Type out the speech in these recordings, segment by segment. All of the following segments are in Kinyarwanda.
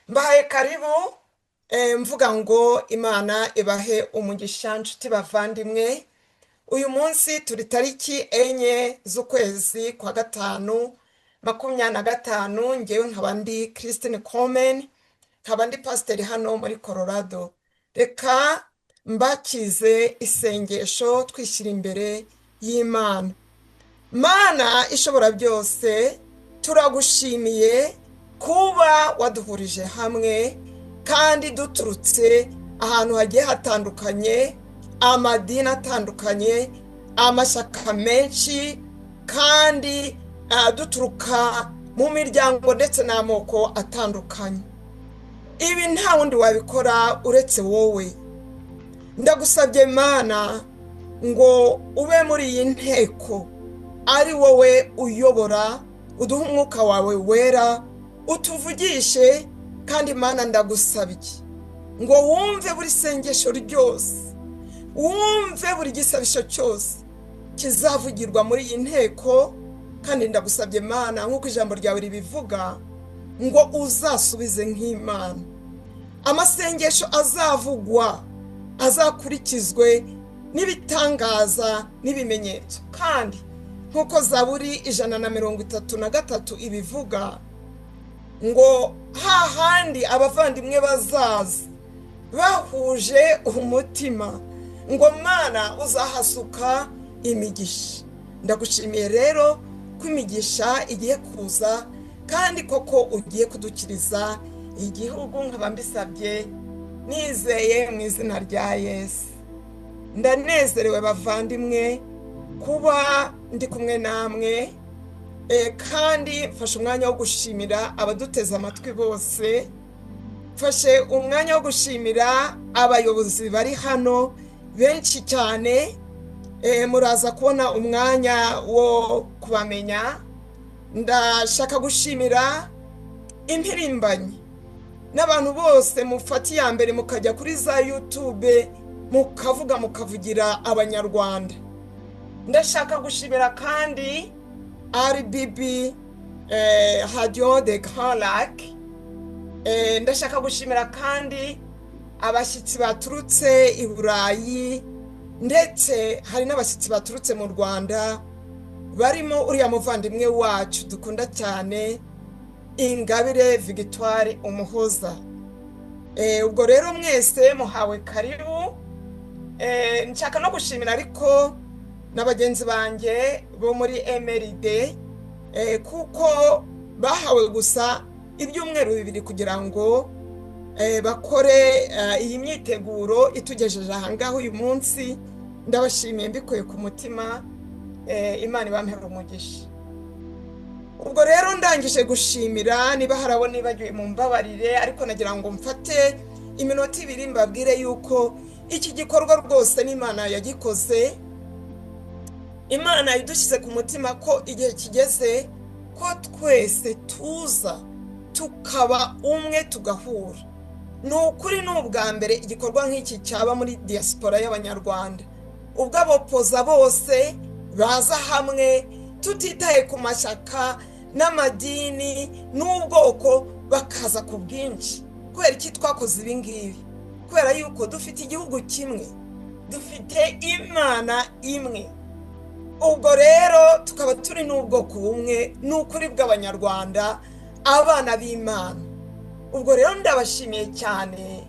Mbahaye karibu mvuga ngo Imana ibahe umugisha nshuti bavandimwe. Uyu munsi turi tariki enye z'ukwezi kwa gatanu 2025. Ngewe nkaba ndi Christine Komen, nkaba ndi pasiteri hano muri Colorado. Reka mbakize isengesho twishyira imbere y'Imana. Mana ishobora byose, turagushimiye kuba waduhurije hamwe kandi duturutse ahantu hagiye hatandukanye, amadini atandukanye, amashyaka menshi, kandi duturuka mu miryango ndetse n'amoko atandukanye. Ibi nta wundi wabikora uretse wowe. Ndagusabye Mana ngo ube muri iyi nteko, ari wowe uyobora, uduhe umwuka wawe wera, utuvugishe. Kandi Mana ndagusabye ngo wumve buri sengesho ryose, wumve buri gisabisho cyose kizavugirwa muri iyi nteko. Kandi ndagusabye Mana nk'uko ijambo ryawe ribivuga ngo uzasubize nk'Imana. Amasengesho azavugwa azakurikizwe n'ibitangaza n'ibimenyetso. Kandi nk'uko Zaburi 133 ibivuga ngo hahandi abavandimwe bazaza bahuje umutima, ngo Mana uzahasuka imigisha. Ndagushimiye rero ko imigisha igiye kuza, kandi koko ugiye kudukiriza igihugu. Nkaba mbisabye nizeye mu izina rya Yesu. Ndanezerewe bavandimwe kuba ndi kumwe namwe, kandi mfashe umwanya wo gushimira abaduteze amatwi bose. Mfashe umwanya wo gushimira abayobozi bari hano benshi cyane. Muraza kubona umwanya wo kubamenya. Ndashaka gushimira impirimbanyi n'abantu bose mufata iya mbere mukajya kuri za YouTube mukavugira abanyarwanda. Ndashaka gushimira kandi RBB Radio de Grand Lac. Ndashaka gushimira kandi abashyitsi baturutse i Burayi, ndetse hari n'abashyitsi baturutse mu Rwanda, barimo uriya muvandimwe wacu dukunda cyane Ingabire Victoire Umuhoza. Ubwo rero mwese muhawe karibu. Nshaka no gushimira ariko n'abagenzi banjye bo muri MRD kuko bahawe gusa ibyumweru 2 kugira ngo bakore iyi myiteguro itugejeje ahangaho uyu munsi. Ndabashimiye mbikuye ku mutima, Imana ibampera umugisha. Ubwo rero ndangije gushimira, niba harabo nibagiwe mu mbabarire, ariko nagira ngo mfate iminota 2 mbabwire yuko iki gikorwa rwose n'Imana yagikoze. Imana idushyize ku mutima ko igihe kigeze ko twese tuza tukaba umwe tugahura. Ni ukuri ni ubwa mbere igikorwa nk'iki cyaba muri diaspora y'Abanyarwanda, ubwo abopoza bose baza hamwe tutitaye ku mashyaka n'amadini n'ubwoko, bakaza ku bwinshi. Kubera iki twakoze ibi ngibi? Kubera yuko dufite igihugu kimwe, dufite Imana imwe. Ubwo rero tukaba turi n'ubwoko bumwe, n'ukuri bw'Abanyarwanda, abana b'Imana. Ubwo rero ndabashimiye cyane.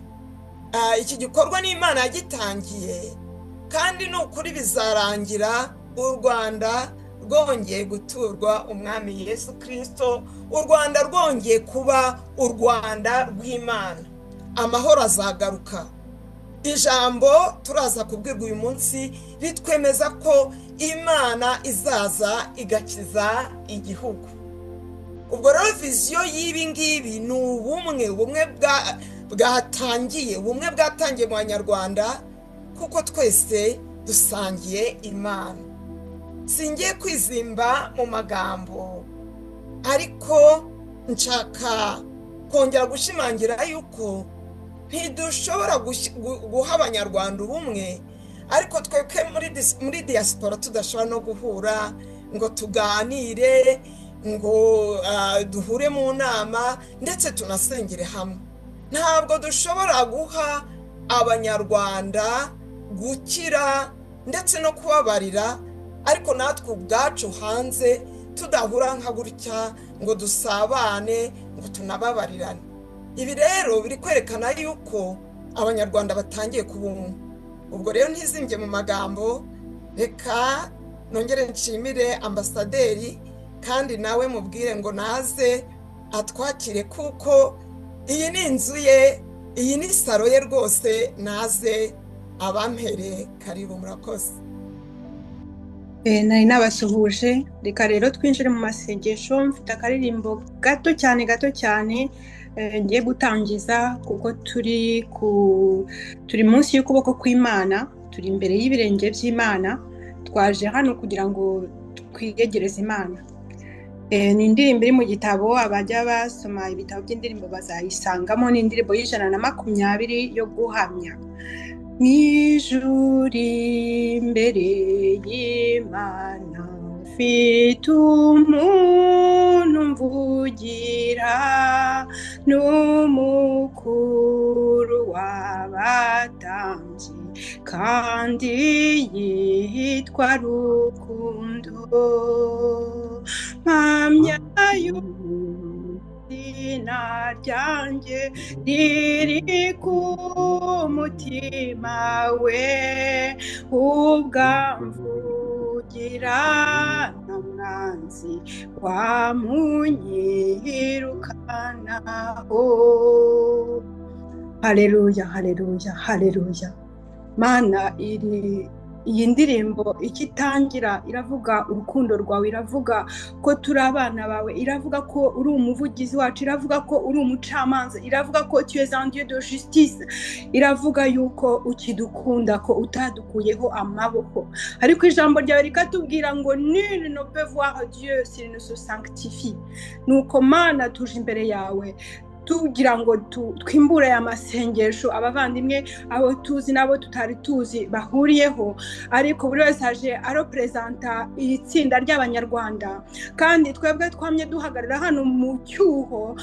Iki gikorwa n'Imana yagitangiye, kandi n'ukuri bizarangira u Rwanda rwongeye guturwa umwami Yesu Kristo, u Rwanda rwongeye kuba u Rwanda rw'Imana. Amahoro azagaruka. Ijambo turaza kubwirwa uyu munsi ritwemeza ko Imana izaza igakiza igihugu. Ubwo rero viziyo y'ibi ngibi ni ubumwe bwatangiye, ubumwe bwatangiye mu Banyarwanda, kuko twese dusangiye Imana. Singiye kwizimba mu magambo, ariko nshaka kongera gushimangira yuko ntidushobora guha Abanyarwanda ubumwe, ariko twebwe muri diaspora tudashobora no guhura ngo tuganire, ngo duhure mu nama ndetse tunasengere hamwe. Ntabwo dushobora guha Abanyarwanda gukira ndetse no kubabarira, ariko natwe ubwacu hanze tudahura nka gutya ngo dusabane, ngo tunababarirane. Ibi rero biri kwerekana yuko Abanyarwanda batangiye kubumwe. Ubwo rero ntizimbye mu magambo, reka nongere nshimire ambasaderi, kandi nawe mubwire ngo naze atwakire, kuko iyi ni inzu ye, iyi ni saro ye rwose. Naze abampere karibu. Murakoze. Nari nabasuhuje. Reka rero twinjire mu masengesho. Mfite akaririmbo gato cyane ngiye gutangiza, kuko turi munsi y'ukuboko kw'Imana, turi imbere y'ibirenge by'Imana. Twaje hano kugira ngo twiyegereze Imana. Ni indirimbo iri mu gitabo, abajya basoma ibitabo by'indirimbo bazayisangamo. Ni indirimbo y'120 yo guhamya. Mw'ijuri imbere y'Imana mfite umuntu mvugira, n'umukuru w'abatambyi, kandi yitwa Rukundo. Mpamya izina ryanjye riri ku mutima we, ubwamvugira nta mwanzi wamunyirukanaho. Haleluya, haleluya, haleluya. Mana, iyi ndirimbo ikitangira iravuga urukundo rwawe, iravuga ko turi abana bawe, iravuga ko uri umuvugizi wacu, iravuga ko uri umucamanza, iravuga ko tu es un Dieu de justice, iravuga yuko ukidukunda, ko utadukuyeho amaboko. Ariko ijambo ryawe rikatubwira ngo nul ne peut voir Dieu s'il ne se sanctifie. Nuko Mana, tuje imbere yawe tugira ngo twimbure amasengesho abavandimwe, abo tuzi nabo tutari tuzi bahuriyeho, ariko buri wese aje arepresenta itsinda ry'Abanyarwanda. Kandi twebwe twamye duhagarara hano mu cyuho,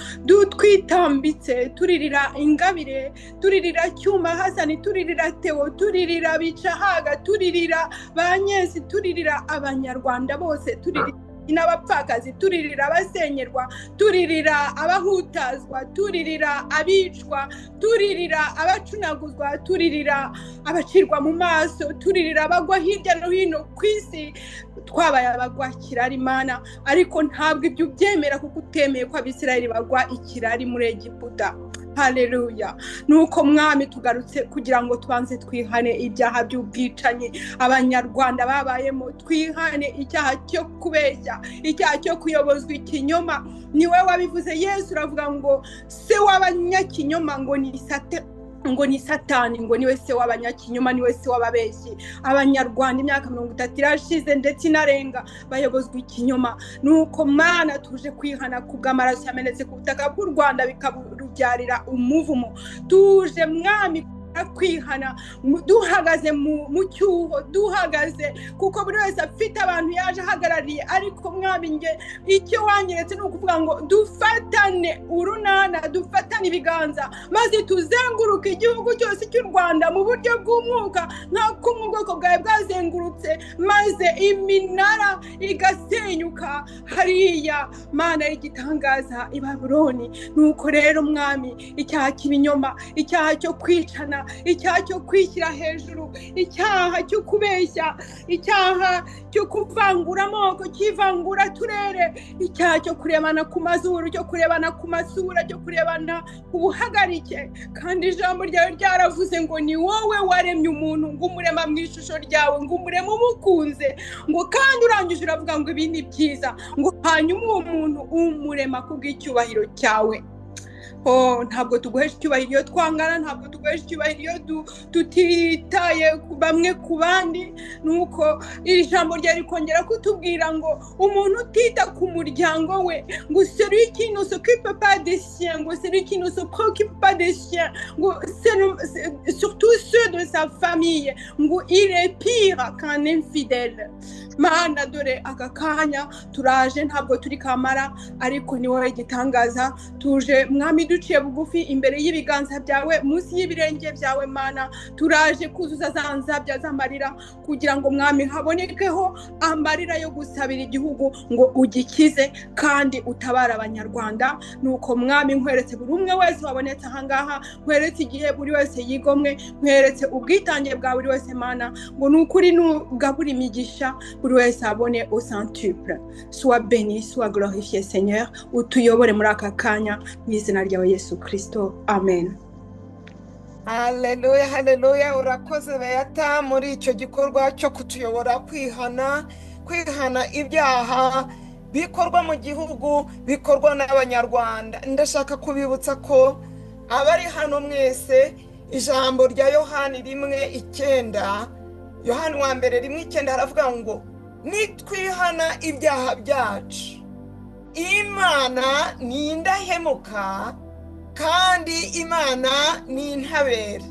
twitambitse, turirira Ingabire, turirira Cyuma Hasani, turirira Theo, turirira Bicahaga, turirira Banyesi, turirira Abanyarwanda bose, turirira n'abapfakazi, turirira abasenyerwa, turirira abahutazwa, turirira abicwa, turirira abacunaguzwa, turirira abacirwa mu maso, turirira abagwa hirya no hino ku isi. twabaye abagwa kirari Mana, ariko ntabwo ibyo ubyemera kuko utemeye ko Abisirayeli bagwa ikirari muri Egiputa. Haleluya. Nuko mwami tugarutse kugira ngo tubanze twihane ibyaha by'ubwicanyi abanyarwanda babayemo, twihane icyaha cyo kubeshya, icyaha cyo kuyobozwa ikinyoma. Niwe wabivuze Yesu, uravuga ngo se w'abanyakinyoma ngo ni Satani, ngo niwe se w'abanyakinyoma, niwe se w'ababeshyi. Abanyarwanda imyaka 30 irashize ndetse inarenga bayobozwa ikinyoma. Nuko Mana tuje kwihana kubw'amaraso yamenetse ku butaka bw'u Rwanda bikarubyarira umuvumo. Tuje mwami kwihana duhagaze mu cyuho, duhagaze kuko buri wese afite abantu yaje ahagarariye, ariko mwami nge icyo wanyeretse ni ukuvuga ngo dufatane urunana, dufatane ibiganza, maze tuzenguruke igihugu cyose cy'u Rwanda mu buryo bw'umwuka nk'uko ubwoko bwawe bwazengurutse, maze iminara igasenyuka hariya Mana y'igitangaza i Babuloni. Nuko rero mwami icyaha cy'ibinyoma, icyaha cyo kwicana, icyaha cyo kwishyira hejuru, icyaha cyo kubeshya, icyaha cyo kuvangura amoko, kivangura turere, icyaha cyo kurebana ku mazuru, cyo kurebana ku masura, cyo kurebana ku buhagarike. Kandi ijambo ryawe ryaravuze ngo ni wowe waremye umuntu, ngo umurema mu ishusho ryawe, ngo umurema umukunze, ngo kandi urangije uravuga ngo ibi ni byiza, ngo hanyuma uwo muntu umurema kubw'icyubahiro cyawe. Ntabwo tuguhesha icyubahiro iyo twangana, ntabwo tuguhesha icyubahiro iyo tutitaye bamwe ku bandi. Nuko iri jambo ryari kongera kutubwira ngo umuntu utita ku muryango we, ngo celui qui ne s'occupe pas des siens, ngo celui qui ne se préoccupe pas des siens, ngo surtout ceux de sa famille, ngo il est pire qu'un infidèle. Mana dore aka kanya turaje, ntabwo turi kamara, ariko ni wowe gitangaza. Tuje mwami duciye bugufi imbere y'ibiganza byawe, munsi y'ibirenge byawe Mana. Turaje kuzuza za nzabya z'amarira kugira ngo mwami habonekeho amarira yo gusabira igihugu ngo ugikize kandi utabara abanyarwanda. Nuko mwami nkweretse buri umwe wese wabonetse ahangaha, nkweretse igihe buri wese yigomwe, nkweretse ubwitange bwa buri wese Mana, ngo nukuri nugabura imigisha buri wese abone au centuple. Sois béni, sois glorifié Seigneur, utuyobore muri aka kanya mu izina ryawe Yesu Kristo, amen. Haleluya, haleluya. Urakoze Beata muri icyo gikorwa cyo kutuyobora kwihana ibyaha bikorwa mu gihugu, bikorwa n'abanyarwanda. Ndashaka kubibutsa ko abari hano mwese ijambo rya Yohani 1:9, Yohani wa mbere 1:9 haravuga ngo nitwihana ibyaha byacu Imana ni indahemuka kandi Imana ni intabera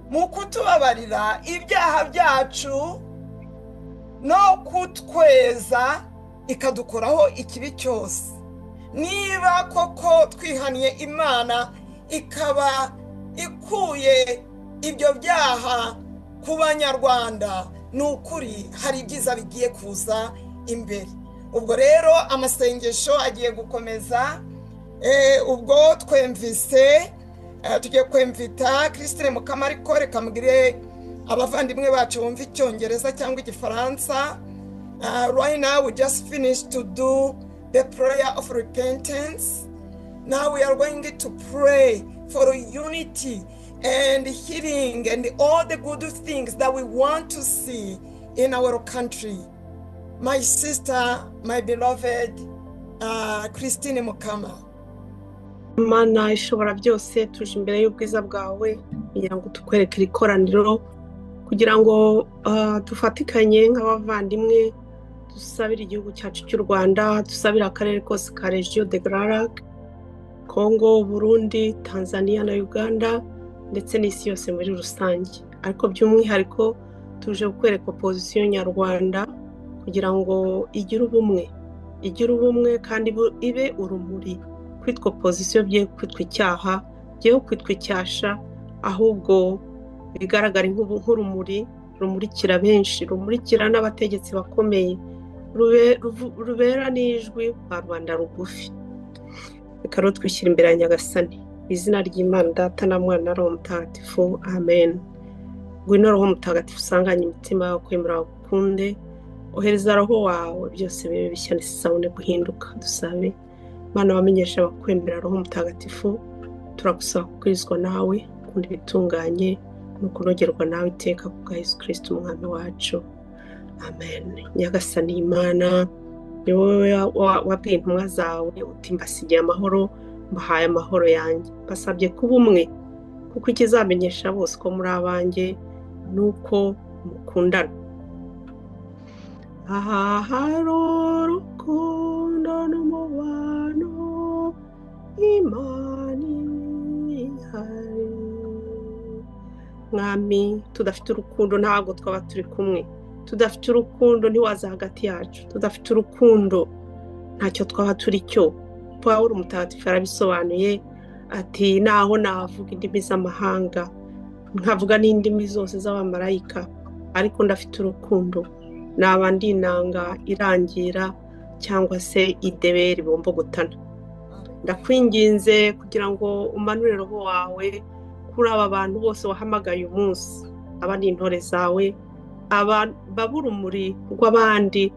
mu kutubabarira ibyaha byacu no kutweza ikadukuraho ikibi cyose. Niba koko twihaniye Imana ikaba ikuye ibyo byaha ku banyarwanda, nukuri hari ibyiza bigiye kuza imbere. Ubwo rero amasengesho agiye gukomeza. Ubwo twemvise tugiye kwemvita Christine Mukamariko, reka mugire abavandimwe bacu bumva icyongereza cyangwa igifaransa. Right now we just finished to do the prayer of repentance. Now we are going to pray for unity and healing and all the good things that we want to see in our country. My sister, my beloved Christine Mukama. Mana ishobora byose, tuje imbere y'ubwiza bwawe kugira ngo tukwereke ikoraniro, kugira ngo dufatikanye nk'abavandimwe dusabira igihugu cyacu cy'u Rwanda, dusabira akarere kose ka Region de Grand Lac, Congo, Burundi, Tanzania na Uganda, ndetse n'isi yose muri rusange. Ariko by'umwihariko tuje kwereka opozisiyo Nyarwanda kugira ngo igire ubumwe kandi ibe urumuri. Kwitwa opozisiyo bye kwitwa icyaha, byeho kwitwa icyasha, ahubwo bigaragara nk'urumuri rumurikira benshi, rumurikira n'abategetsi bakomeye, rubera n'ijwi ba Rwanda rugufi. Reka rero twishyira imbere ya Nyagasani, izina ry'Imana Data na Mwana na Roho Mutagatifu, amen. Ngwino Roho Mutagatifu usanganye imitima yawe kwemera ukunde, ohereza roho wawe byose bibe bishya nisabone guhinduka. Dusabe Mana wamenyesha abakwemera roho mutagatifu, turagusaba kukirizwa nawe kundi bitunganye no kunogerwa nawe iteka kubwa Yesu Kristo umwami wacu. Amen. Nyagasani Imana, ni wowe wabwiye intumwa zawe uti mbasigiye amahoro, mbahaye amahoro yanjye. Basabye kuba umwe, kuko ikizamenyesha bose ko muri abanjye nuko mukundana. Aha hari urukundo n'umubano, Imana ihari. Mwami, tudafite urukundo ntabwo twaba turi kumwe. Tudafite urukundo ntiwaza hagati yacu. Tudafite urukundo ntacyo twaba turi cyo. Pawulo Mutagatifu yarabisobanuye ati naho navuga indimi z'amahanga nkavuga n'indimi zose z'abamarayika, ariko ndafite urukundo naba ndi inanga irangira cyangwa se ideberi bombo gutana. Ndakwinginze kugira ngo umanure roho wawe kuri aba bantu bose wahamagaye umunsi, abandi intore zawe, babura urumuri rw'abandi,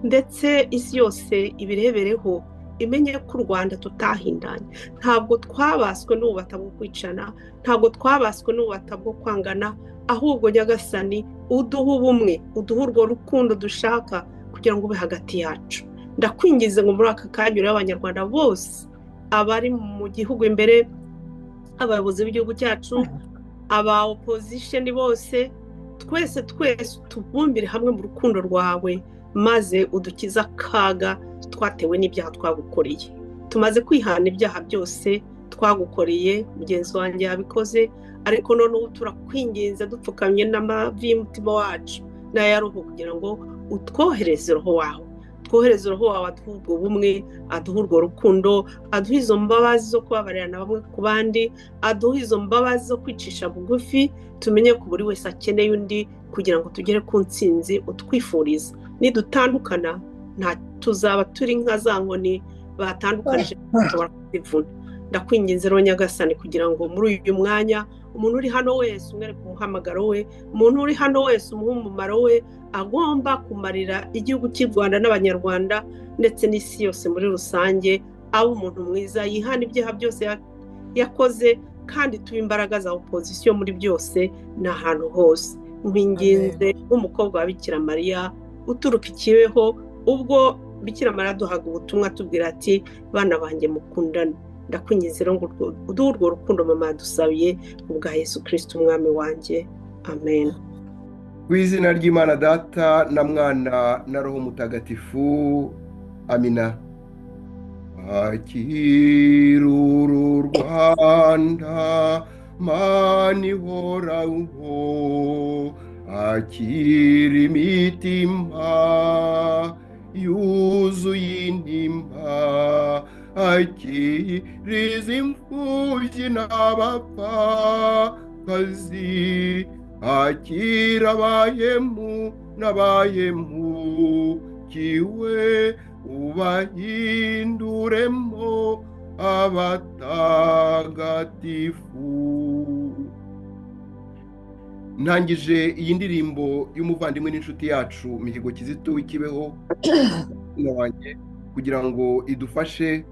ndetse isi yose ibirebereho imenye ko u Rwanda tutahindanye. Ntabwo twabaswe n'ububata bwo kwicana, ntabwo twabaswe n'ububata bwo kwangana, ahubwo Nyagasani uduha ubumwe, uduha urwo rukundo dushaka kugira ngo ube hagati yacu. Ndakwingize ngo muri aka kanya urebe abanyarwanda bose, abari mu gihugu imbere, abayobozi b'igihugu cyacu, aba opposition bose, twese tubumbire hamwe mu rukundo rwawe, maze udukiza akaga twatewe n'ibyaha twagukoreye. Tumaze kwihana ibyaha byose twagukoreye, mugenzi wanjye yabikoze, ariko none ubu turakwinginze dupfukamye n'amavi y'umutima wacu n'aya roho kugira ngo utwohereze roho wawe. Twohereze roho wawe aduha ubwo bumwe, aduha urwo rukundo, aduha izo mbabazi zo kubabarirana bamwe ku bandi, aduha izo mbabazi zo kwicisha bugufi, tumenye ko buri wese akeneye undi kugira ngo tugere ku ntsinzi utwifuriza. Nidutandukana nta tuzaba turi nka za nkoni batandukanije bashobora kuzivuna. Ndakwinginze rero Nyagasani kugira ngo muri uyu mwanya umuntu uri hano wese umwereke umuhamagaro we, umuntu uri hano wese umuha umumaro we agomba kumarira igihugu cy'u Rwanda n'abanyarwanda ndetse n'isi yose muri rusange, aba umuntu mwiza yihana ibyaha byose yakoze, kandi tuba imbaraga za opozisiyo muri byose n'ahantu hose. Nkwinginze nk'umukobwa wa Bikira Mariya uturuka ikibeho, ubwo Bikira Mariya duhaga ubutumwa tubwira ati bana banjye mukundane. Ndakwinginze ngo uduhe urwo rukundo mama yadusabiye ubwa Yesu Kristo umwami wanjye. Amen. Ku izina ry'Imana Data na Mwana na Roho Mutagatifu. Amina. Akira uru Rwanda Mana ihoraho, akira imitima yuzuye intimba, akira imfubyi n'abapfakazi, akira abahemu n'abahemukiwe, ubahinduremo abatagatifu. Ntangije iyi ndirimbo y'umuvandimwe n'inshuti yacu Mihigo Kizito w'ikibeho wanjye kugira ngo idufashe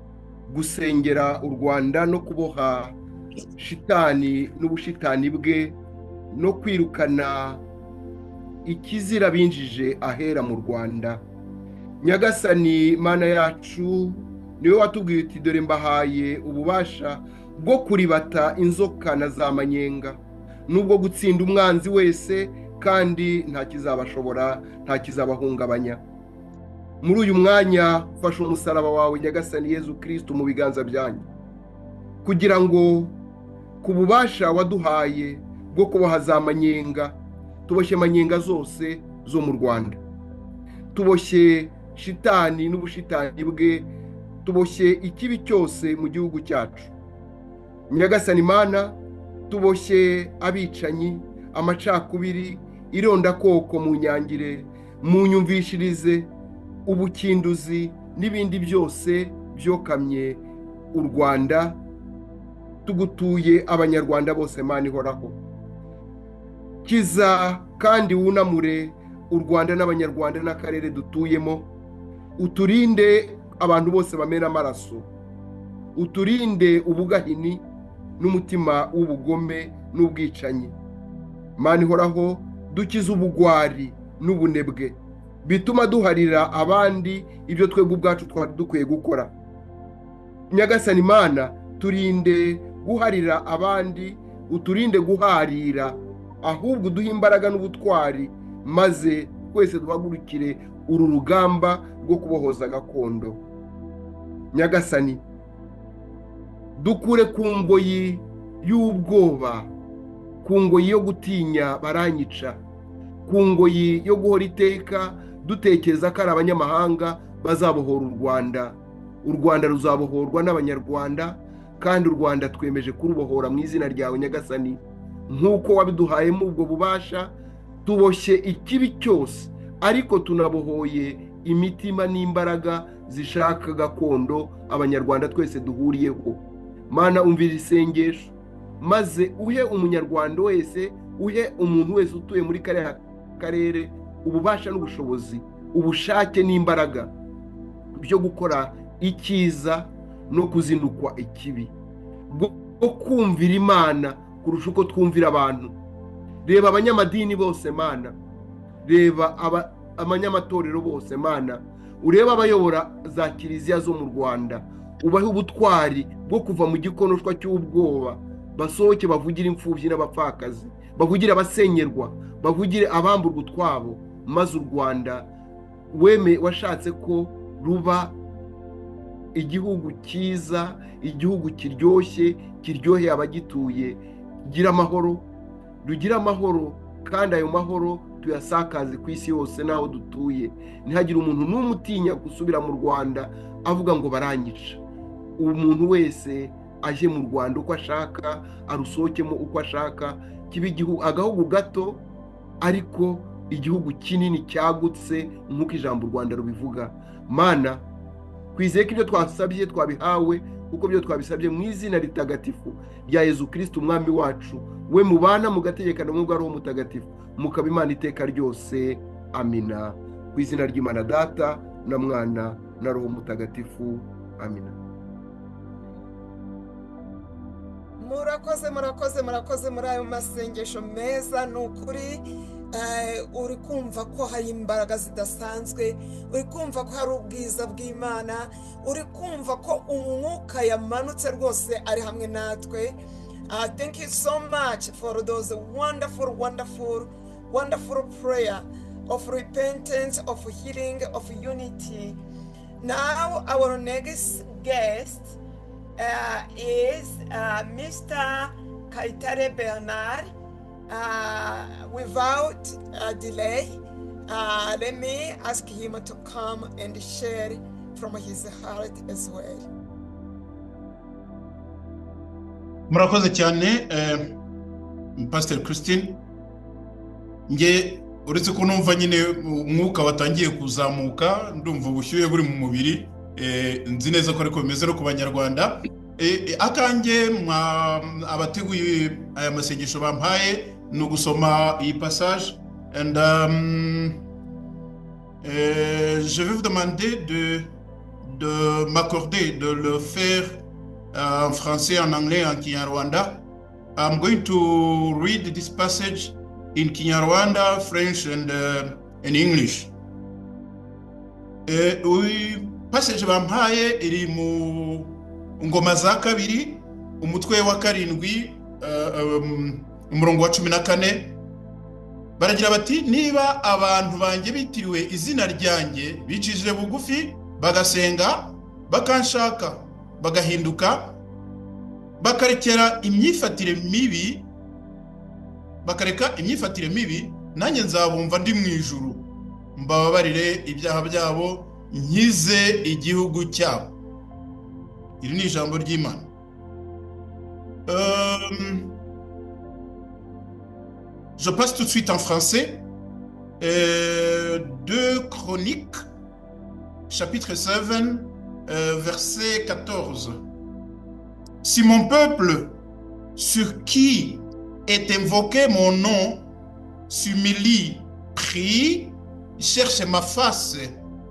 gusengera u Rwanda no kuboha shitani n'ubushitani bwe no kwirukana ikizira binjije ahera mu Rwanda. Nyagasani Mana yacu, niwe watubwiye uti dore mbahaye ububasha bwo kuribata inzoka na za manyenga, nubwo gutsinda umwanzi wese, kandi nta kizabashobora, nta kizabahungabanya. Muri uyu mwanya fasha umusaraba wawe Nyagasani Yezu Kristo mu biganza byanyu, kugira ngo ku bubasha waduhaye bwo kuboha za manyenga, tuboshye manyenga zose zo mu Rwanda, tuboshye shitani n'ubushitani bwe, tuboshye ikibi cyose mu gihugu cyacu. Nyagasani Mana, tuboshye abicanyi, amacakubiri, irondakoko mu nyangire, mu nyumvishirize, ubukinduzi n'ibindi byose byokamye u Rwanda. Tugutuye abanyarwanda bose Mana ihoraho. Kiza kandi wunamure u Rwanda n'abanyarwanda n'akarere dutuyemo, uturinde abantu bose bamena amaraso, uturinde ubugahini n'umutima w'ubugome n'ubwicanyi. Mana ihoraho, dukize ubugwari n'ubunebwe bituma duharira abandi ibyo twebwe ubwacu twari dukwiye gukora. Nyagasani Mana, turinde guharira abandi, uturinde guharira, ahubwo duhe imbaraga n'ubutwari, maze twese duhagurukire uru rugamba rwo kubohoza gakondo. Nyagasani, dukure ku ngoyi y'ubwoba, ku ngoyi yo gutinya baranyica, ku ngoyi yo guhora iteka dutekereza ko ari abanyamahanga bazabohora u Rwanda. U Rwanda ruzabohorwa n'abanyarwanda, kandi u Rwanda twemeje kurubohora mu izina ryawe Nyagasani, nk'uko wabiduhayemo ubwo bubasha. Tuboshye ikibi cyose, ariko tunabohoye imitima n'imbaraga zishaka gakondo abanyarwanda twese duhuriyeho. Mana, umvira isengesho, maze uhe umunyarwanda wese, uhe umuntu wese utuye muri kariya karere ububasha n'ubushobozi, ubushake n'imbaraga byo gukora icyiza no kuzindukwa ikibi, bwo kumvira Imana kurusha uko twumvira abantu. Reba abanyamadini bose Mana, reba abanyamatorero bose Mana, ureba abayobora za kiliziya zo mu Rwanda, ubahe ubutwari bwo kuva mu gikonoshwa cy'ubwoba, basohoke bavugire imfubyi n'abapfakazi, bavugire abasenyerwa, bavugire abamburwa utwabo, maze u Rwanda washatse ko ruba igihugu cyiza, igihugu kiryoshye, kiryoheye abagituye, gira amahoro, rugira amahoro, kandi ayo mahoro tuyasakaze ku isi yose n'aho dutuye. Ntihagire umuntu n'umwe utinya gusubira mu Rwanda avuga ngo baranyica. Umuntu wese aje mu Rwanda uko ashaka, arusohokemo uko ashaka, kibe igihugu agahugu gato ariko igihugu kinini cyagutse nk'uko ijambo u Rwanda rubivuga. Mana, twizeye ko ibyo twasabye twabihawe, kuko byo twabisabye mu izina ritagatifu rya Yezu Kristo umwami wacu, we mubana mugategekana mu bwa Roho Mutagatifu, mukaba Imana iteka ryose. Amina. Ku izina ry'Imana Data na Mwana na Roho Mutagatifu. Amina. murakoze muri ayo masengesho meza. Ni ukuri uri kumva ko hari imbaraga zidasanzwe, uri kumva ko hari ubwiza bw'Imana, uri kumva ko umwuka yamanutse rwose ari hamwe natwe. Thank you so much for those wonderful prayer of repentance, of healing, of unity. Now our next guest is Mr. Kayitare Bernard. Without delay, let me ask him to come and share from his heart as well. Murakoze cyane Pastor Christine. Nge uretse ko numva nyine umwuka watangiye kuzamuka, ndumva ubushyuhe buri mu mubiri, nzi neza ko ariko bimeze no ku banyarwanda. Akange abateguye aya masengesho bampaye ni ugusoma iyi passage, and je vais vous demander de m'accorder de le faire en français, en anglais, en Nyarwanda. I'm going to read this passage in Nyarwanda, French, and English. Passage bampaye iri mu ngoma za kabiri, umutwe wa karindwi, umurongo wa 14. Baragira bati, niba abantu banjye bitiriwe izina ryanjye bicishije bugufi bagasenga bakanshaka bagahinduka bakareka imyifatire mibi, nanjye nzabumva ndi mu ijuru, mbababarire ibyaha byabo, nkize igihugu cyabo. Iri ni ijambo ry'Imana. Je passe tout de suite en français. 2 Chroniques, chapitre 7, verset 14. Si mon peuple, sur qui est invoqué mon nom, s'humilie, prie cherche ma face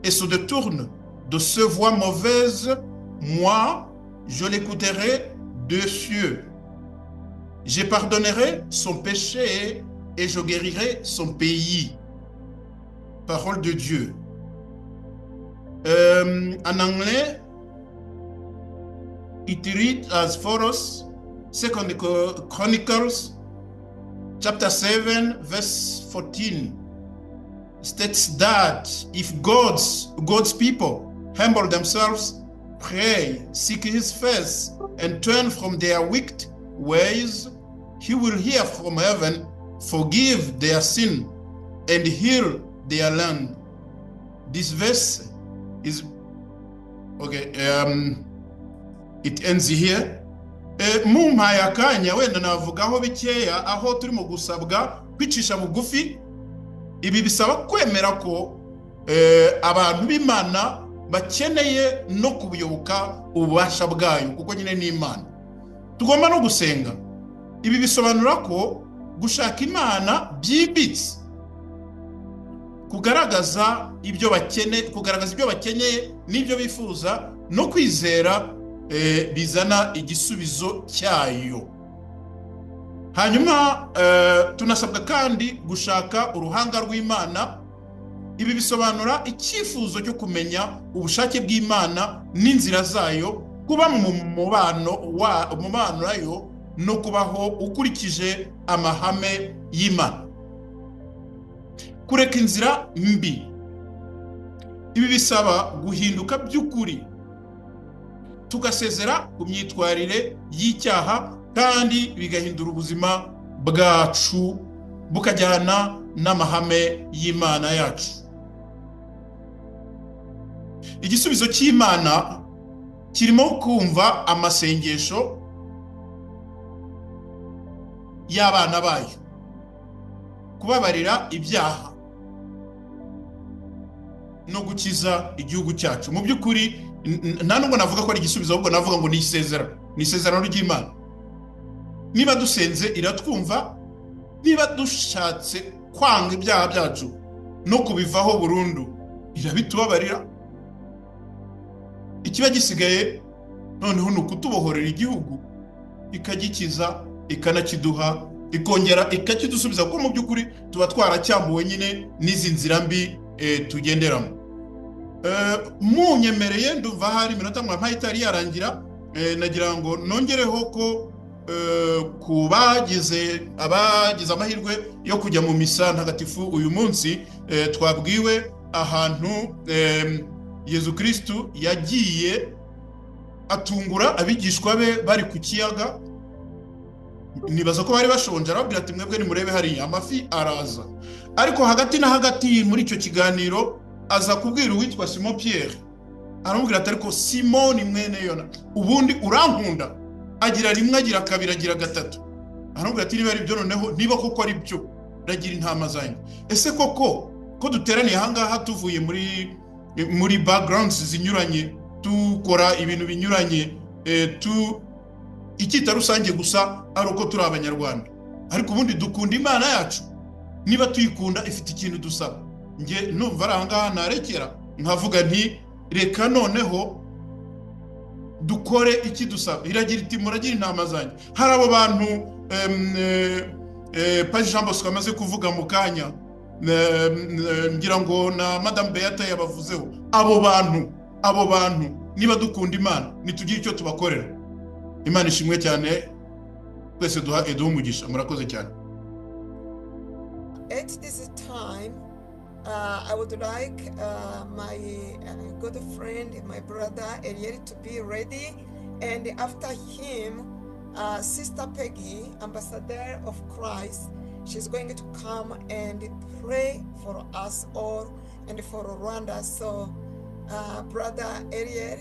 et se détourne de ses voies mauvaises, moi, je l'écouterai des cieux. Je pardonnerai son péché et je guérirai son pays. Parole de Dieu. En anglais, it reads as follows: 2 Chronicles chapter 7 verse 14 states that if God's people humble themselves, pray, seek his face, and turn from their wicked ways, he will hear from heaven, forgive their sin, and heal their land. This verse is okay. It ends here. Mumpaye akanya wenda navugaho bikeya aho turimo gusabwa kwicisha bugufi. Ibi bisaba kwemera ko abantu b'Imana bakeneye no kubuyoboka ububasha bwayo kuko nyine ni Imana. Tugomba no gusenga. Ibi bisobanura ko gushaka Imana byibitse, kugaragaza ibyo bakeneye n'ibyo bifuza, no kwizera bizana igisubizo cyayo. Hanyuma tunasabwa kandi gushaka uruhanga rw'Imana. Ibi bisobanura icyifuzo cyo kumenya ubushake bw'Imana n'inzira zayo, kuba mu mubano nayo, no kubaho ukurikije amahame y'Imana. Kureka inzira mbi. Ibi bisaba guhinduka by'ukuri, tugasezera ku myitwarire y'icyaha, kandi bigahindura ubuzima bwacu bukajyana n'amahame y'Imana yacu. Igisubizo cy'Imana kirimo kumva amasengesho y'abana bayo, kubabarira ibyaha no gukiza igihugu cyacu. Mu by'ukuri nta nubwo navuga ko ari igisubizo, ahubwo navuga ngo ni isezerano ry'Imana. Niba dusenze iratwumva, niba dushatse kwanga ibyaha byacu no kubivaho burundu irabitubabarira. Ikiba gisigaye noneho ni ukutubohorera igihugu, ikagikiza, ikanakiduha, ikongera ikakidusubiza, kuko mu by'ukuri tuba twaracyambuwe nyine n'izi nzira mbi tugenderamo. Munyemereye, ndumva hari iminota mwampaye itari yarangira, nagira ngo nongereho ko abagize amahirwe yo kujya mu misa ntagatifu uyu munsi, twabwiwe ahantu Yezu Kristu yagiye atungura abigishwa be bari ku kiyaga. Nibaza ko bari bashonje, arababwira ati mwebwe nimurebe hariya amafi araza. Ariko hagati na hagati muri icyo kiganiro aza kubwira uwitwa Simon Pierre, aramubwira ati ariko Simoni mwene Yona, ubundi urankunda? Agira rimwe, agira kabiri, agira gatatu. Aramubwira ati niba ari byo, noneho niba koko ari byo, ragira intama zanjye. Ese koko ko duteraniye ahangaha tuvuye muri backgrounds zinyuranye, tukora ibintu binyuranye, icyita rusange gusa ari uko turi Abanyarwanda, ariko ubundi dukunda Imana yacu? Niba tuyikunda ifite ikintu dusaba. Nge numva ari ahangaha narekera nkavuga nti reka noneho dukore iki dusaba. Iragira iti muragira intama zanjye. Hari abo bantu Paji Jean Bosco amaze kuvuga mu kanya, ngira ngo na Madame Beata yabavuzeho. Abo bantu niba dukunda Imana nitugire icyo tubakorera. Imana ishimwe cyane, twese duha umugisha. Murakoze cyane. At this time, I would like my good friend, my brother Eliel, to be ready, and after him, Sister Peggy, Ambassador of Christ, she's going to come and pray for us all and for Rwanda. So, brother Eliel,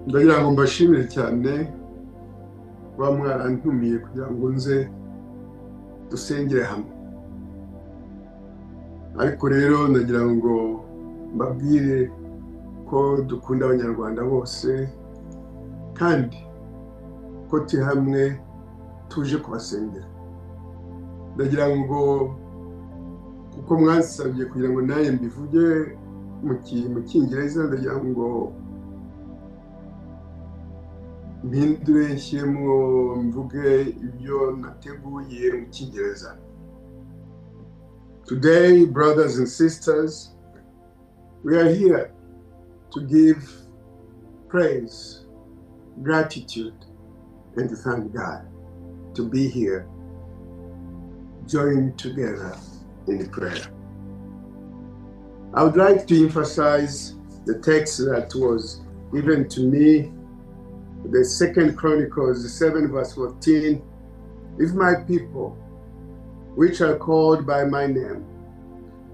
ndagira ngo mbashimire cyane kuba mwarantumiye kugira ngo nze dusengere hamwe. Ariko rero ndagira ngo mbabwire ko dukunda Abanyarwanda bose, kandi ko turi hamwe tuje kubasengera. Ndagira ngo ko mwansabye kugira ngo naye mbivuge mu Cyongereza, ndagira ngo mpindure nshyiremo mvuge ibyo nateguye mu Cyongereza. Today, brothers and sisters, we are here to give praise, gratitude, and to thank God to be here, joined together in prayer. I would like to emphasize the text that was given to me, the 2 Chronicles 7 verse 14. If my people, which are called by my name,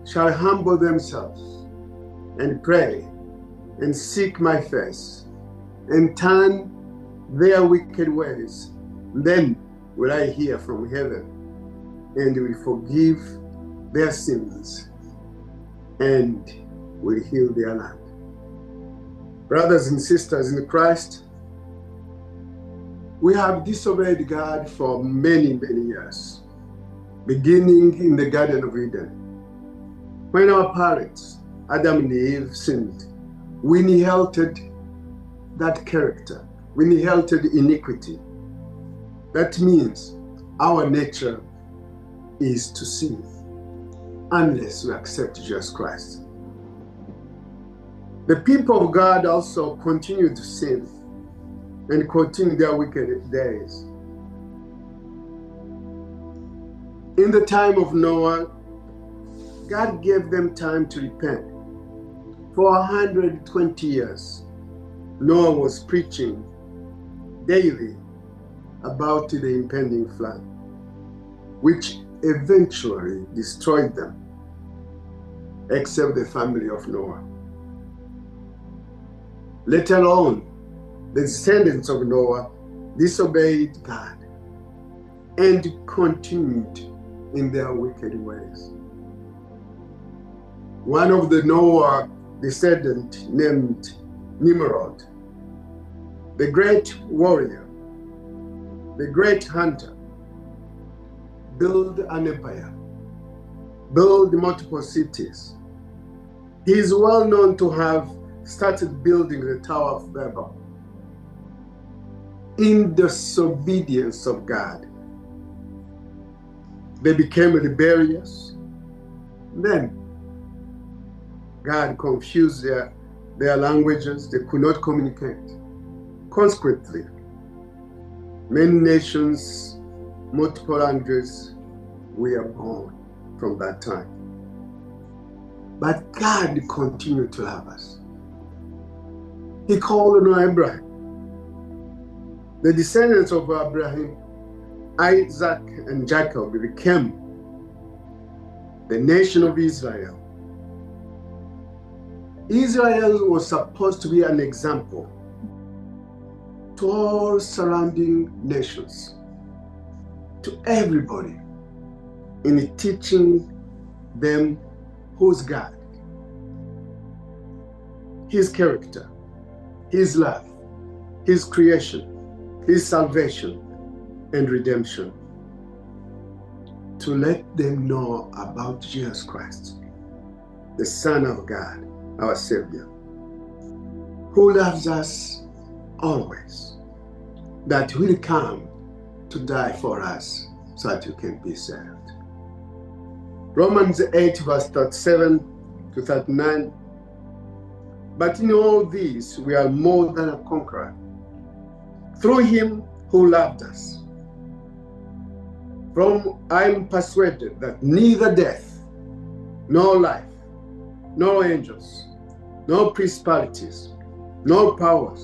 shall humble themselves and pray and seek my face and turn their wicked ways, then will I hear from heaven and will forgive their sins and will heal their land. Brothers and sisters in Christ, we have disobeyed God for many, many years, beginning in the Garden of Eden. When our parents, Adam and Eve, sinned, we inherited that character. We inherited iniquity. That means our nature is to sin unless we accept Jesus Christ. The people of God also continue to sin and continue their wicked days. In the time of Noah, God gave them time to repent. For 120 years, Noah was preaching daily about the impending flood, which eventually destroyed them, except the family of Noah. Let alone the descendants of Noah disobeyed God and continued in their wicked ways. One of the Noah descendants, named Nimrod, the great warrior, the great hunter, built an empire, built multiple cities. He is well known to have started building the Tower of Babel in disobedience of God. They became rebellious. Then God confused their languages. They could not communicate. Consequently, many nations, multiple languages were born from that time. But God continued to love us. He called on Abraham. The descendants of Abraham, Isaac and Jacob, became the nation of Israel. Israel was supposed to be an example to all surrounding nations, to everybody, in teaching them who's God, His character, His love, His creation, His salvation and redemption, to let them know about Jesus Christ, the Son of God, our Savior, who loves us always, that will come to die for us so that you can be saved. Romans 8 verse 37 to 39. But in all this we are more than a conqueror through Him who loved us. I am persuaded that neither death, nor life, nor angels, nor principalities, nor powers,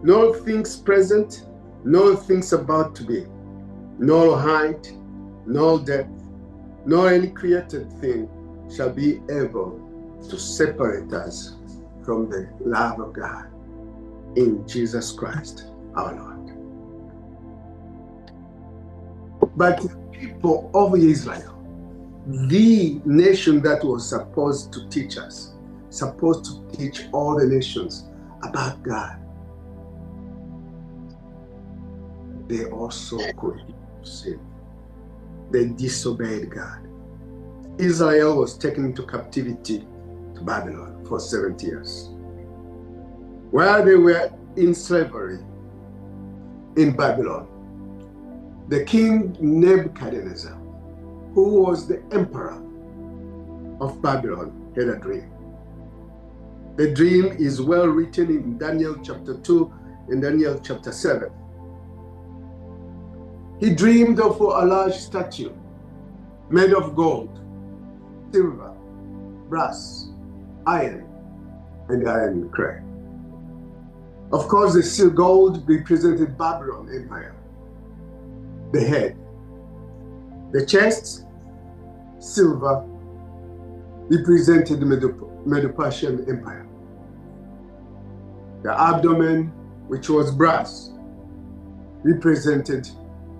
nor things present, nor things about to be, nor height, nor depth, nor any created thing shall be able to separate us from the love of God in Jesus Christ our Lord. But the people of Israel, the nation that was supposed to teach us, supposed to teach all the nations about God, they also continued to sin. They disobeyed God. Israel was taken into captivity to Babylon for 70 years. While they were in slavery in Babylon, the king Nebuchadnezzar, who was the emperor of Babylon, had a dream. The dream is well written in Daniel chapter 2 and Daniel chapter 7. He dreamed of a large statue made of gold, silver, brass, iron, and iron clay. Of course, the gold represented Babylon Empire, the head. The chest, silver, represented the Medo-Persian Empire. The abdomen, which was brass, represented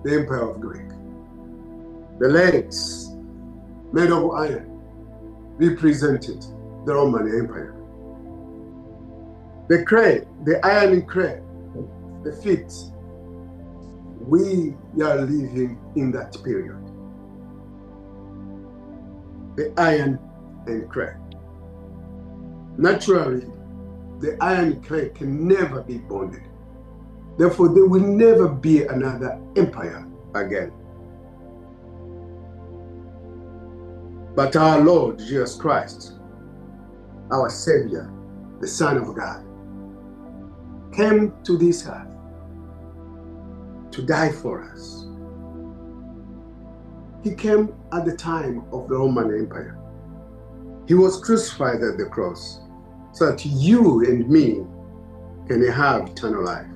the Empire of Greek. The legs, made of iron, represented the Roman Empire. The clay, the iron clay, the feet, we are living in that period. The iron and clay. Naturally, the iron clay can never be bonded. Therefore, there will never be another empire again. But our Lord Jesus Christ, our Savior, the Son of God, came to this earth to die for us. He came at the time of the Roman Empire. He was crucified at the cross so that you and me can have eternal life.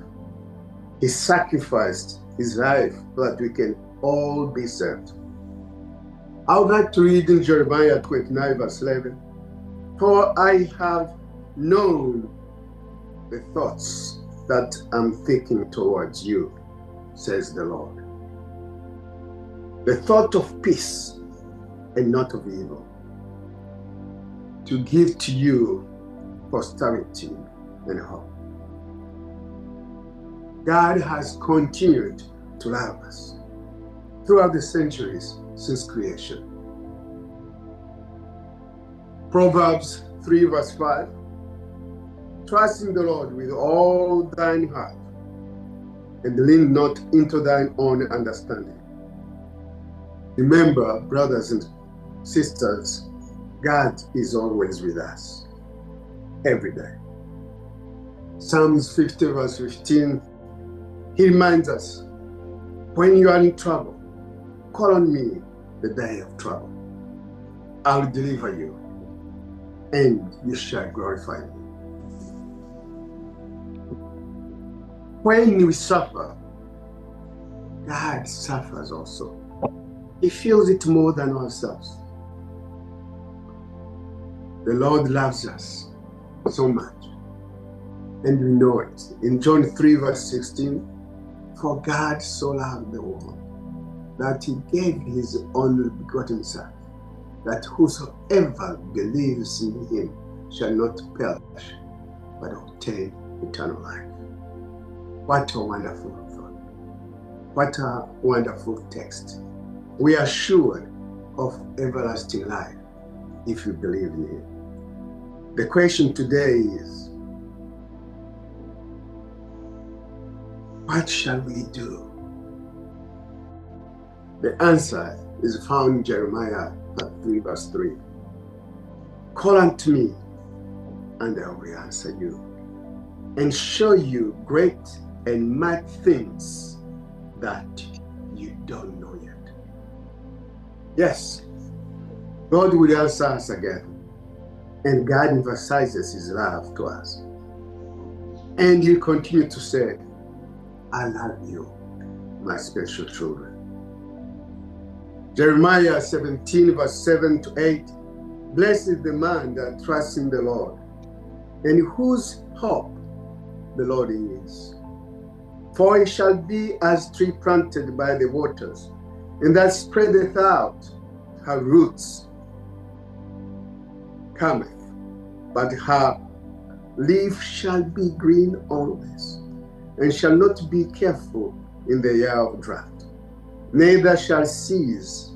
He sacrificed his life so that we can all be saved. I would like to read in Jeremiah 29 verse 11, "For I have known the thoughts that I'm thinking towards you, says the Lord. The thought of peace and not of evil, to give to you prosperity and hope." God has continued to love us throughout the centuries since creation. Proverbs 3 verse 5, "Trust in the Lord with all thine heart, and lean not into thine own understanding." Remember, brothers and sisters, God is always with us, every day. Psalms 50 verse 15, he reminds us, "When you are in trouble, call on me the day of trouble. I'll deliver you, and you shall glorify me." When we suffer, God suffers also. He feels it more than ourselves. The Lord loves us so much, and we know it. In John 3 verse 16, "For God so loved the world, that he gave his only begotten Son, that whosoever believes in him shall not perish, but obtain eternal life." What a wonderful thought. What a wonderful text. We are assured of everlasting life if we believe in him. The question today is, what shall we do? The answer is found in Jeremiah 3 verse 3. "Call unto me, and I will answer you, and show you great and mighty things that you don't know yet." Yes, God will answer us again, and God emphasizes his love to us. And he'll continue to say, "I love you, my special children." Jeremiah 17 verse 7 to 8, "Blessed is the man that trusts in the Lord, and whose hope the Lord is. For he shall be as tree planted by the waters, and that spreadeth out her roots cometh, but her leaf shall be green always, and shall not be careful in the year of drought, neither shall cease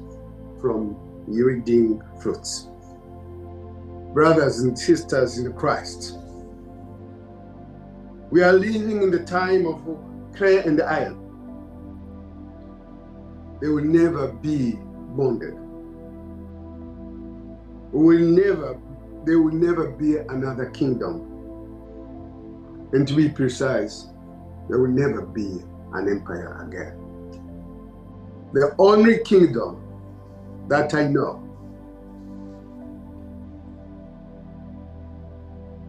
from yielding fruits. Brothers and sisters in Christ, we are living in the time of clay and iron. They will never be bonded. There will never be another kingdom. And to be precise, there will never be an empire again. The only kingdom that I know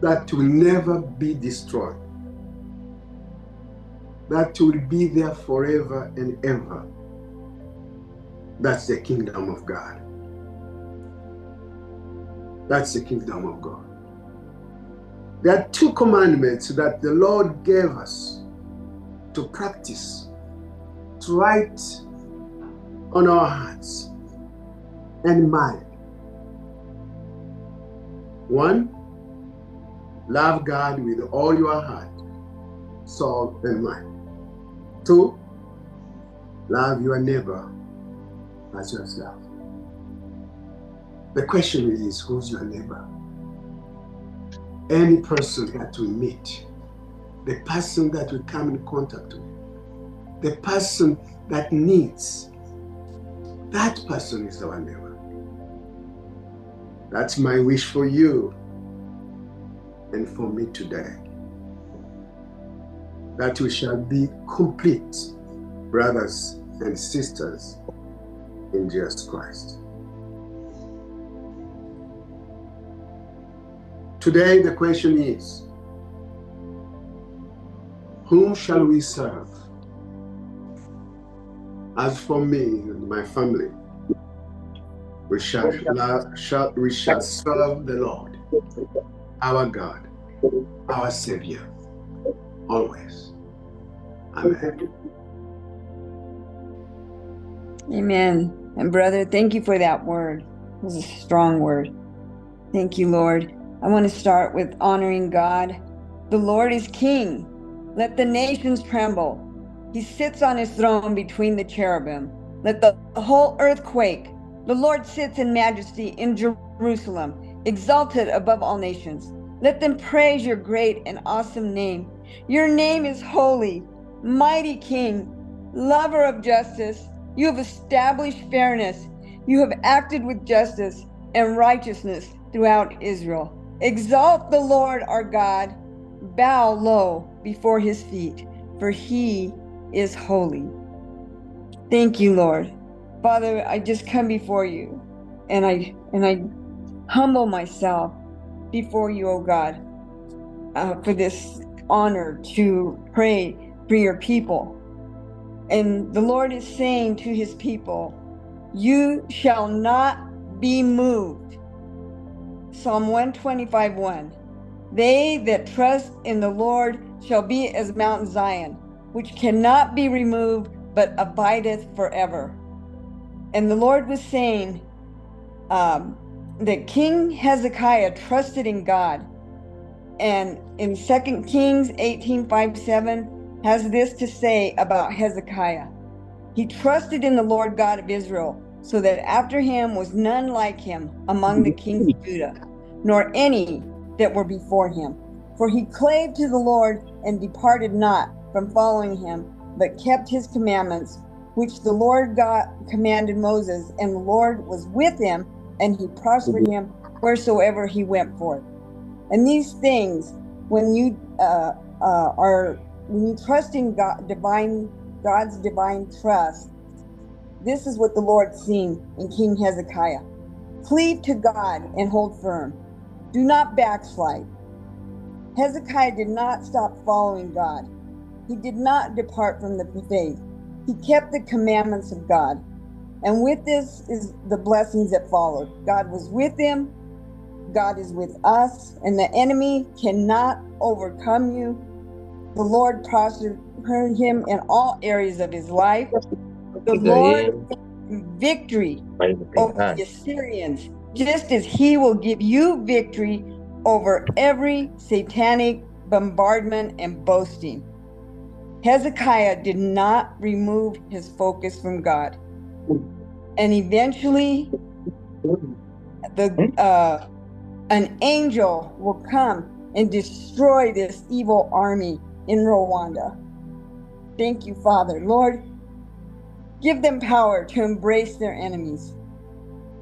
that will never be destroyed, that will be there forever and ever, that's the kingdom of God. That's the kingdom of God. There are two commandments that the Lord gave us to practice, to write on our hearts and mind. One, love God with all your heart, soul, and mind. Two, love your neighbor as yourself. The question is, who's your neighbor? Any person that we meet, the person that we come in contact with, the person that needs, that person is our neighbor. That's my wish for you and for me today, that we shall be complete brothers and sisters in Jesus Christ. Today the question is, whom shall we serve? As for me and my family, we shall serve the Lord, our God, our Savior, always. Amen. Amen. And brother, thank you for that word. It was a strong word. Thank you, Lord. I want to start with honoring God. The Lord is King. Let the nations tremble. He sits on his throne between the cherubim. Let the whole earth quake. The Lord sits in majesty in Jerusalem, exalted above all nations. Let them praise your great and awesome name. Your name is holy, mighty King, lover of justice. You have established fairness. You have acted with justice and righteousness throughout Israel. Exalt the Lord our God. Bow low before his feet, for he is holy. Thank you, Lord. Father, I just come before you and I humble myself before you, oh God, for this honor to pray for your people. And the Lord is saying to his people, you shall not be moved. Psalm 125:1. They that trust in the Lord shall be as Mount Zion, which cannot be removed, but abideth forever. And the Lord was saying that King Hezekiah trusted in God. And in 2 Kings 18:5-7 has this to say about Hezekiah. He trusted in the Lord God of Israel, so that after him was none like him among the kings of Judah, nor any that were before him. For he clave to the Lord and departed not from following him, but kept his commandments, which the Lord God commanded Moses, and the Lord was with him, and he prospered him wheresoever he went forth. And these things, when you trust in God's divine trust, this is what the Lord seen in King Hezekiah. Cleave to God and hold firm. Do not backslide. Hezekiah did not stop following God. He did not depart from the faith. He kept the commandments of God. And with this is the blessings that followed. God was with him. God is with us. And the enemy cannot overcome you. The Lord prospered him in all areas of his life. The Lord gave victory over the Assyrians, just as he will give you victory over every satanic bombardment and boasting. Hezekiah did not remove his focus from God. And eventually, an angel will come and destroy this evil army in Rwanda. Thank you, Father. Lord, give them power to embrace their enemies.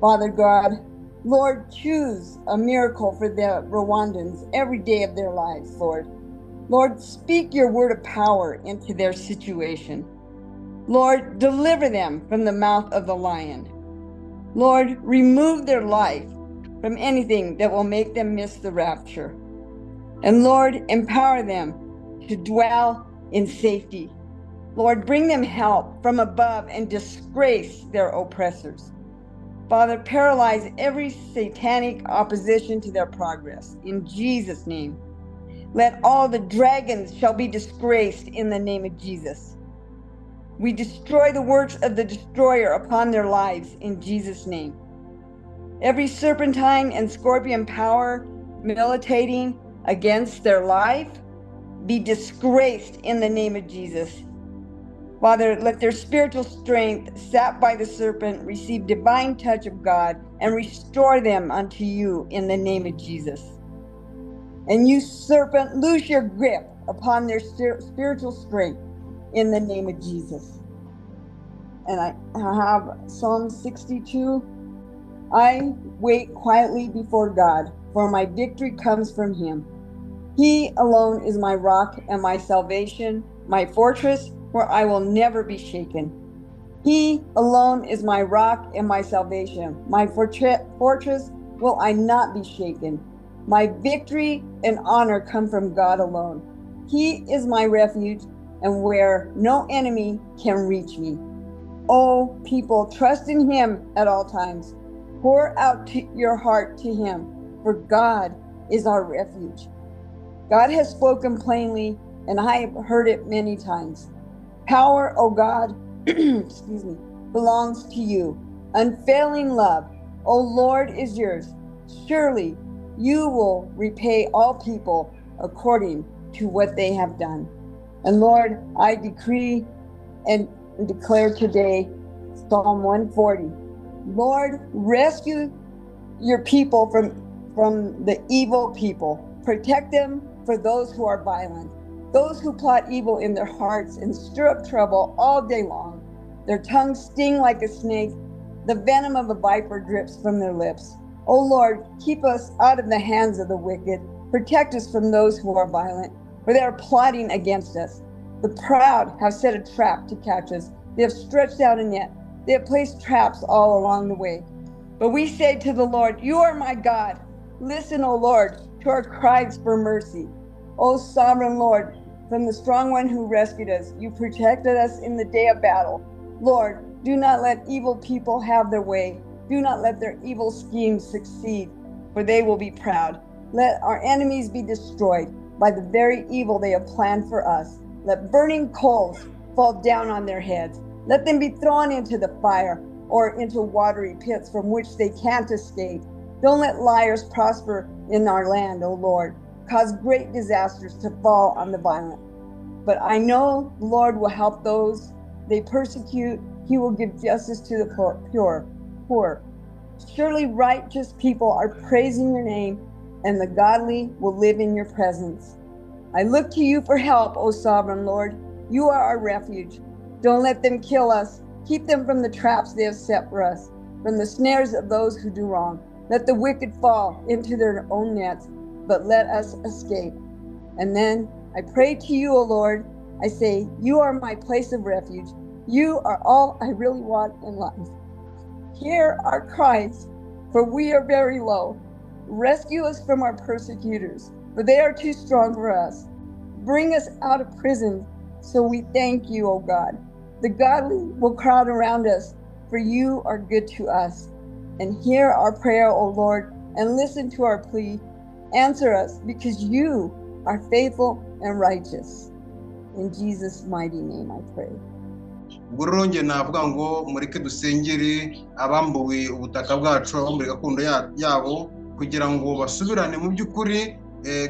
Father God, Lord, choose a miracle for the Rwandans every day of their lives, Lord. Lord, speak your word of power into their situation. Lord, deliver them from the mouth of the lion. Lord, remove their life from anything that will make them miss the rapture. And Lord, empower them to dwell in safety. Lord, bring them help from above and disgrace their oppressors. Father, paralyze every satanic opposition to their progress. In Jesus' name. Let all the dragons shall be disgraced in the name of Jesus. We destroy the works of the destroyer upon their lives in Jesus' name. Every serpentine and scorpion power militating against their life be disgraced in the name of Jesus. Father, let their spiritual strength, sapped by the serpent, receive divine touch of God and restore them unto you in the name of Jesus. And you, serpent, loose your grip upon their spiritual strength in the name of Jesus. And I have Psalm 62. I wait quietly before God, for my victory comes from him. He alone is my rock and my salvation, my fortress, where I will never be shaken. He alone is my rock and my salvation. My fortress will I not be shaken. My victory and honor come from God alone. He is my refuge, and where no enemy can reach me. Oh, people, trust in him at all times. Pour out your heart to him, for God is our refuge. God has spoken plainly, and I have heard it many times. Power, O God, excuse me, belongs to you. Unfailing love, O Lord, is yours. Surely you will repay all people according to what they have done. And Lord, I decree and declare today, Psalm 140. Lord, rescue your people from the evil people. Protect them for those who are violent, those who plot evil in their hearts and stir up trouble all day long. Their tongues sting like a snake. The venom of a viper drips from their lips. O Lord, keep us out of the hands of the wicked. Protect us from those who are violent, for they are plotting against us. The proud have set a trap to catch us. They have stretched out a net. They have placed traps all along the way. But we say to the Lord, you are my God. Listen, O Lord, to our cries for mercy. O sovereign Lord, from the strong one who rescued us, you protected us in the day of battle. Lord, do not let evil people have their way. Do not let their evil schemes succeed, for they will be proud. Let our enemies be destroyed by the very evil they have planned for us. Let burning coals fall down on their heads. Let them be thrown into the fire or into watery pits from which they can't escape. Don't let liars prosper in our land, O Lord. Cause great disasters to fall on the violent. But I know the Lord will help those they persecute. He will give justice to the poor. Surely righteous people are praising your name, and the godly will live in your presence. I look to you for help, O sovereign Lord. You are our refuge. Don't let them kill us. Keep them from the traps they have set for us, from the snares of those who do wrong. Let the wicked fall into their own nets, but let us escape. And then I pray to you, O Lord. I say, you are my place of refuge. You are all I really want in life. Hear our cries, for we are very low. Rescue us from our persecutors, for they are too strong for us. Bring us out of prison, so we thank you, O God. The godly will crowd around us, for you are good to us. And hear our prayer, O Lord, and listen to our plea. Answer us, because you are faithful and righteous. In Jesus' mighty name I pray. Guronge navuga ngo mureke dusengere abambuwe ubutaka bwacu abambuwe gakondo yabo kugira ngo basubirane mu by'ukuri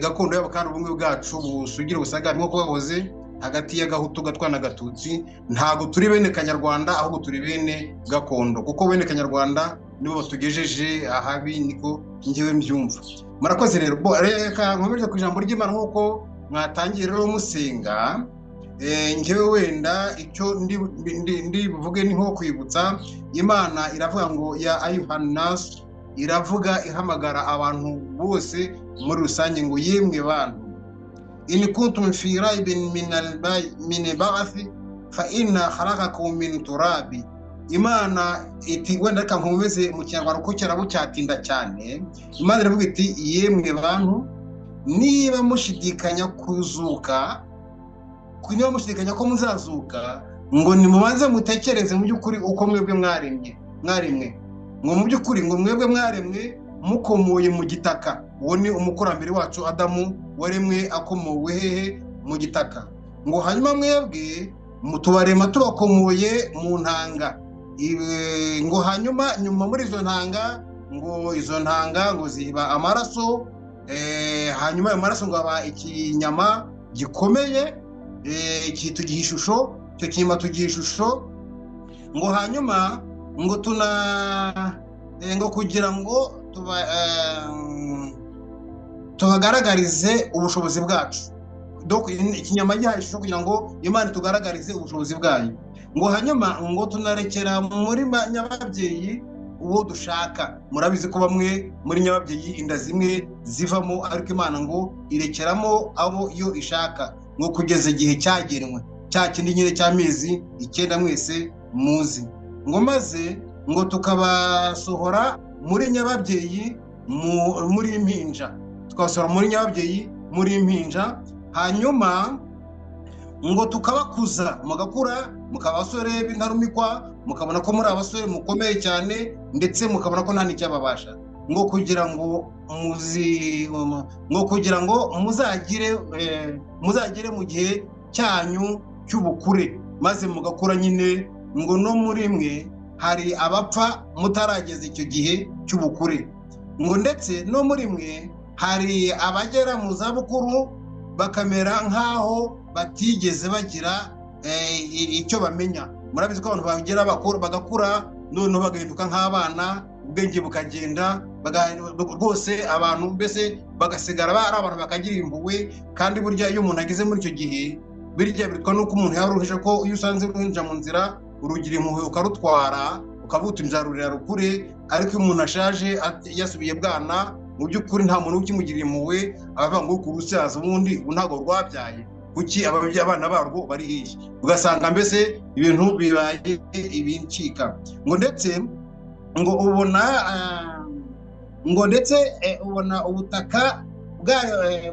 gakondo yabo kandi ubumwe bwacu busugire busagane nko bahoze hagati y'agahutu gatwana gatutsi. Ntago turi bene Kanyarwanda ahubwo turi bene gakondo, kuko bene Kanyarwanda nibo batugejeje ahabi, niko njyewe mbyumva. Murakoze rero, reka nkomeje ku ijambo ry'Imana nk'uko mwatangiye rero musenga. Njyewe wenda icyo ndi buvuge ni nko kwibutsa, Imana iravuga ngo ya ayuhannas, iravuga ihamagara abantu bose muri rusange ngo yemwe bantu, in kuntum fi raibin min ba'thi fa inna khalaqakum min turabi. Imana iti wenda reka nkomeze mu Kinyarwanda ko cyarabo cyatinda cyane. Imana iravuga iti yemwe bantu, niba mushidikanya kuzuka, niba mushidikanya ko muzazuka, ngo nimubanze mutekereze mu by'ukuri uko mwebwe mwaremwe, ngo mu by'ukuri ngo mwebwe mwaremwe mukomoye mu gitaka. Uwo ni umukurambere wacu Adamu waremwe akomowe hehe? Mu gitaka. Ngo hanyuma mwebwe mutubarema tubakomoye mu ntanga. Ngo hanyuma nyuma muri izo ntanga, ngo ziba amaraso, hanyuma ayo maraso ngo aba ikinyama gikomeye, tugiha ishusho, icyo kinyama tugiha ishusho. Ngo hanyuma ngo kugira ngo tubagaragarize ubushobozi bwacu. Ikinyama gihaye ishusho kugira ngo Imana tugaragarize ubushobozi bwayo. Ngo hanyuma ngo tunarekera muri nyababyeyi uwo dushaka. Murabizi ko bamwe muri nyababyeyi inda zimwe zivamo, ariko Imana ngo irekeramo abo iyo ishaka, ngo kugeza igihe cyagenwe, cya kindi nyine cy'amezi 9 mwese muzi. Ngo maze ngo tukabasohora muri nyababyeyi muri impinja, tukabasohora muri nyababyeyi muri impinja. Hanyuma ngo tukabakuza mugakura, mukaba abasore b'intarumikwa, mukabona ko muri abasore mukomeye cyane, ndetse mukabona ko nta n'icyababasha, ngo kugira ngo muzagire mu gihe cyanyu cy'ubukure, maze mugakura nyine. Ngo no muri mwe hari abapfa mutarageza icyo gihe cy'ubukure, ngo ndetse no muri mwe hari abagera mu zabukuru bakamera nk'aho batigeze bagira icyo bamenya. Murabizi ko abantu bagera bagakura, noneho bagahinduka nk'abana, ubwenge bukagenda, rwose abantu mbese bagasigara ari abantu bakagira impuhwe. Kandi burya iyo umuntu ageze muri icyo gihe, birya bitwa nuko umuntu yaruhije ko iyo usanze winjira mu nzira urugira impuhwe ukarutwara, ukavuta injarurira rukure. Ariko iyo umuntu ashaje yasubiye bwana, mu by'ukuri nta muntu ukimugirira impuhwe, abavuga ngo ku rusaza ubundi ntabwo rwabyaye, kuki ababyeyi abana barwo bari hiye. Ugasanga mbese ibintu bibaye ibincika. Ngo ndetse ngo ubona ubutaka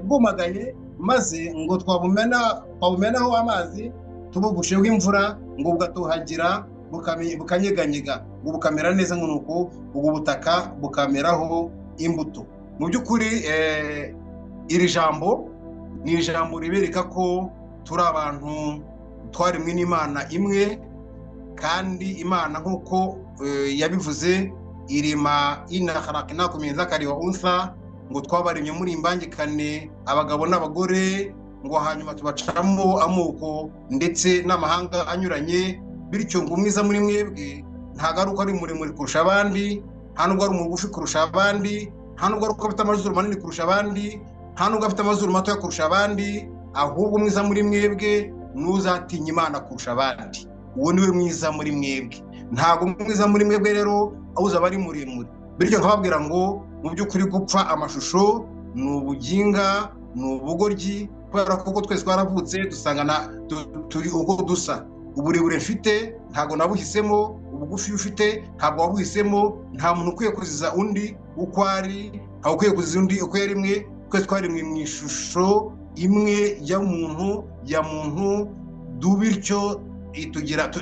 bwumagaye, maze ngo twabumenaho amazi tubugusheho imvura, ngo bugatohagira bukanyeganyega, ngo bukamera neza, ngo nuko ubwo butaka bukameraho imbuto. Mu by'ukuri iri jambo ni ijambo ribereka ko turi abantu twaremwe n'Imana imwe, kandi Imana nk'uko yabivuze irema ina khalaqnakum min dhakari wa untha, ngo twabaremye muri imbangikane abagabo n'abagore, ngo hanyuma tubacamo amoko ndetse n'amahanga anyuranye. Bityo ngo umwiza muri mwebwe ntago ari uko ari muremure kurusha abandi, nta nubwo ari umugufi kurusha abandi, nta nubwo ari uko afite amazuru manini kurusha abandi, nta nubwo afite amazuru matoya kurusha abandi, ahubwo umwiza muri mwebwe n'uzatinya Imana kurusha abandi. Uwo niwe mwiza muri mwebwe. Ntago mwiza muri mwebwe rero awuza bari muremure. Bityo nkababwira ngo mu by'ukuri gupfa amashusho ni ubuginga, ni ubugoryi, kubera ko twese twaravutse dusangana turi uko dusa. Uburebure mfite ntago nabuhisemo, ubugufi ufite ntabwo wabuhisemo. Nta muntu ukwiye kuziza undi uko ari, ntawe ukwiye kuziza undi uko yarimwe. Twese twarimwe mu ishusho imwe ya muntu bityo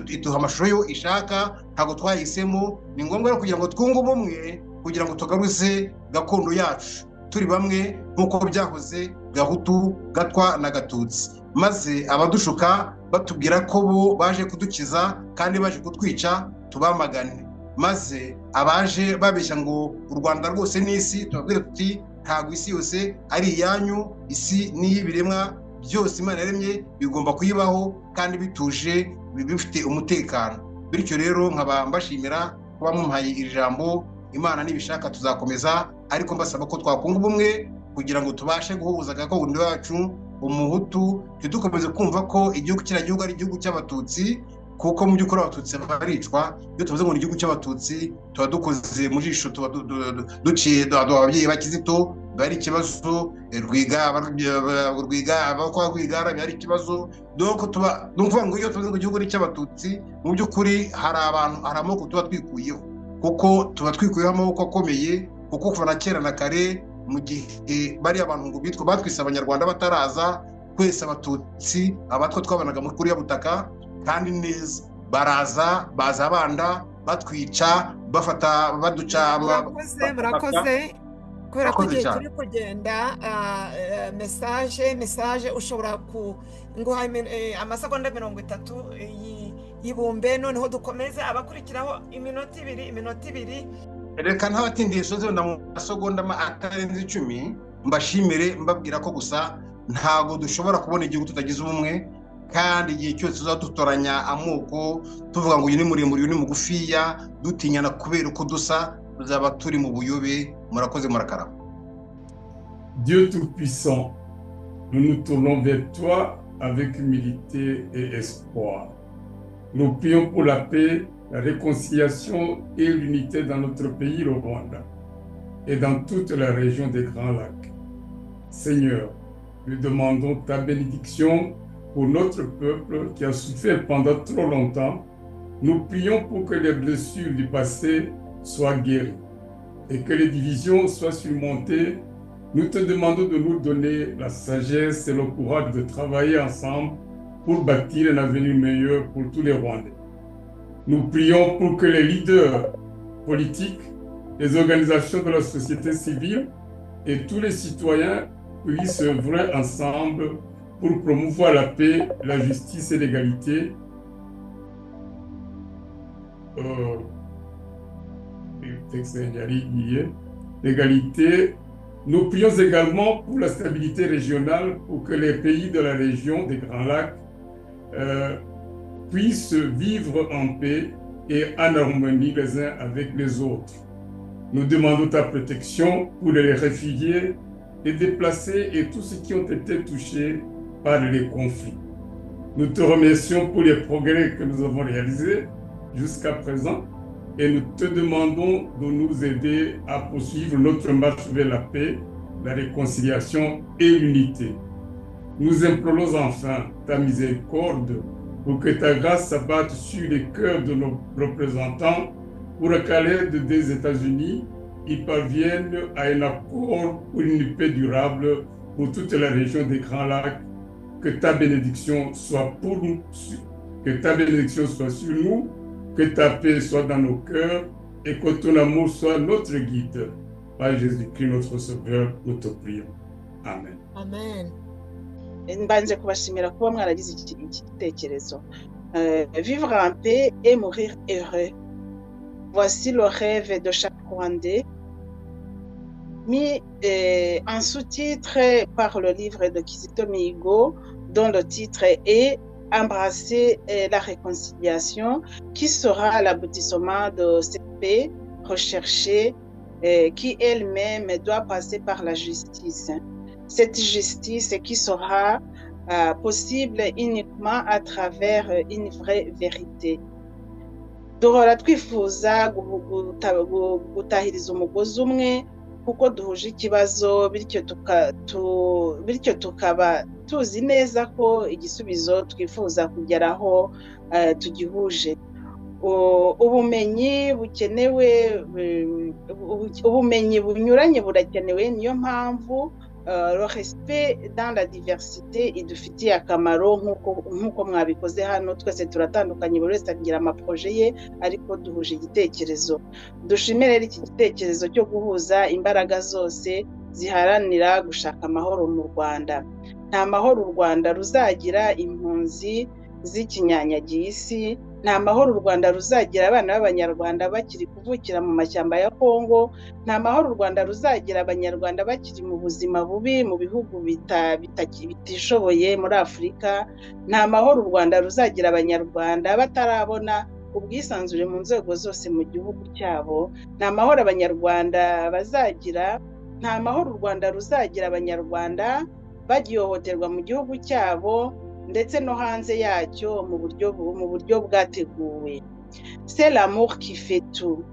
ituha amashusho yo ishaka, ntago twahisemo. Ni ngombwa rero kugira ngo twunge ubumwe, kugira ngo tugaruze gakondo yacu turi bamwe, nk'uko byahoze Gahutu, Gatwa na Gatutsi. Maze abadushuka batubwira ko bo baje kudukiza kandi baje kutwica, tubamagane. Maze abaje babeshya ngo u Rwanda rwose n'isi, tubabwire tuti ntago isi yose ari iyanyu, isi n'iy'ibiremwa byose Imana yaremye bigomba kuyibaho kandi bituje, bifite umutekano. Bityo rero nkaba mbashimira kuba mumpaye iri jambo Imana nibishaka tuzakomeza, ariko mbasaba ko twakunga ubumwe kugira ngo tubashe guhuza gakondo yacu. Umuhutu ntidukomeze kumva ko igihugu kiriya gihugu ari igihugu cy'abatutsi, kuko mu by'ukuri abatutsi baricwa. Iyo tuvuze ngo ni igihugu cy'abatutsi tuba dukoze mu jisho, tuba duciye ababyeyi ba Kizito, bari ikibazo Rwigara bari ikibazo. Donc tuba numva ngo iyo tuvuze ngo igihugu ari cy'abatutsi, mu by'ukuri hari amoko tuba twikuyeho, kuko tuba twikuyeho amaboko akomeye, kuko kuva na kera na kare mu gihe bari abantu ngo bitwa batwise abanyarwanda bataraza, twese abatutsi abatwa twabanaga muri kuriya butaka, kandi neza baza banda batwica, bafata baduca. Murakoze kubera ko igihe turi kugenda. Message ushobora nguha amasegonda 30 y'ibumbe, noneho dukomeze abakurikiraho iminota ibiri. Reka ntabatindiye soze na mu masegonda atarenze 10 mbashimire mbabwira ko gusa ntago dushobora kubona igihugu tutagize ubumwe, kandi igihe cyose tuzadutoranya amoko tuvuga ngo uyu ni muremure uyu ni mugufiya, dutinyana kubera uko dusa, tuzaba turi mu buyobe. Murakoze, murakarama. Dieu Tout-Puissant, nous nous tournons vers toi avec humilité et espoir. Nous prions pour la paix, la réconciliation et l'unité dans notre pays, le Rwanda, et dans toute la région des Grands Lacs. Seigneur, nous demandons ta bénédiction pour notre peuple qui a souffert pendant trop longtemps. Nous prions pour que les blessures du passé soient guéries et que les divisions soient surmontées. Nous te demandons de nous donner la sagesse et le courage de travailler ensemble pour bâtir un avenir meilleur pour tous les Rwandais. Nous prions pour que les leaders politiques, les organisations de la société civile et tous les citoyens puissent œuvrer ensemble pour promouvoir la paix, la justice et l'égalité. L'égalité. Nous prions également pour la stabilité régionale, pour que les pays de la région des Grands Lacs puissent vivre en paix et en harmonie les uns avec les autres. Nous demandons ta protection pour les réfugiés, les déplacés et tous ceux qui ont été touchés par les conflits. Nous te remercions pour les progrès que nous avons réalisés jusqu'à présent et nous te demandons de nous aider à poursuivre notre marche vers la paix, la réconciliation et l'unité. Nous implorons enfin ta miséricorde pour que ta grâce s'abatte sur les cœurs de nos représentants pour qu'à l'aide des États-Unis, ils parviennent à un accord pour une paix durable pour toute la région des Grands Lacs. Que ta bénédiction soit pour nous, que ta bénédiction soit sur nous, que ta paix soit dans nos cœurs et que ton amour soit notre guide. Par Jésus-Christ, notre Sauveur, nous te prions. Amen. Amen. Mbanje kubashimira kuba mwaragize iki gitekerezo. Vivre en paix et mourir heureux. Voici le rêve de chaque Rwandais, mis en sous-titre par le livre de Kizito Mihigo, dont le titre est Embrasser la réconciliation, qui sera l'aboutissement de cette paix recherchée, qui elle-même doit passer par la justice. Cette justice qui sera possible uniquement à travers une vraie vérité. Duhora twifuza gutahiriza umugozi umwe kuko duhuje ikibazo, bityo tukaba tuzi neza ko igisubizo twifuza kugeraho tugihuje. Ubumenyi bunyuranye burakenewe, niyo mpamvu le respect dans la diversité idufitiye akamaro nk'uko mwabikoze hano. Twese turatandukanye, buri wese agira amaproje ye, ariko duhuje igitekerezo. Dushimire iki gitekerezo cyo guhuza imbaraga zose ziharanira gushaka amahoro mu Rwanda. Nta mahoro u Rwanda ruzagira impunzi z'ikinyanyagiye isi, nta mahoro u Rwanda ruzagira abana b'Abanyarwanda bakiri kuvukira mu mashyamba ya Kongo, nta mahoro u Rwanda ruzagira Abanyarwanda bakiri mu buzima bubi mu bihugu bitishoboye muri Afurika, nta mahoro u Rwanda ruzagira Abanyarwanda batarabona ubwisanzure mu nzego zose mu gihugu cyabo, nta mahoro abanyarwanda bazagira, nta mahoro u Rwanda ruzagira abanyarwanda bagihohoterwa mu gihugu cyabo ndetse no hanze yacyo mu buryo bwateguwe. C'est l'amour qui fait tout.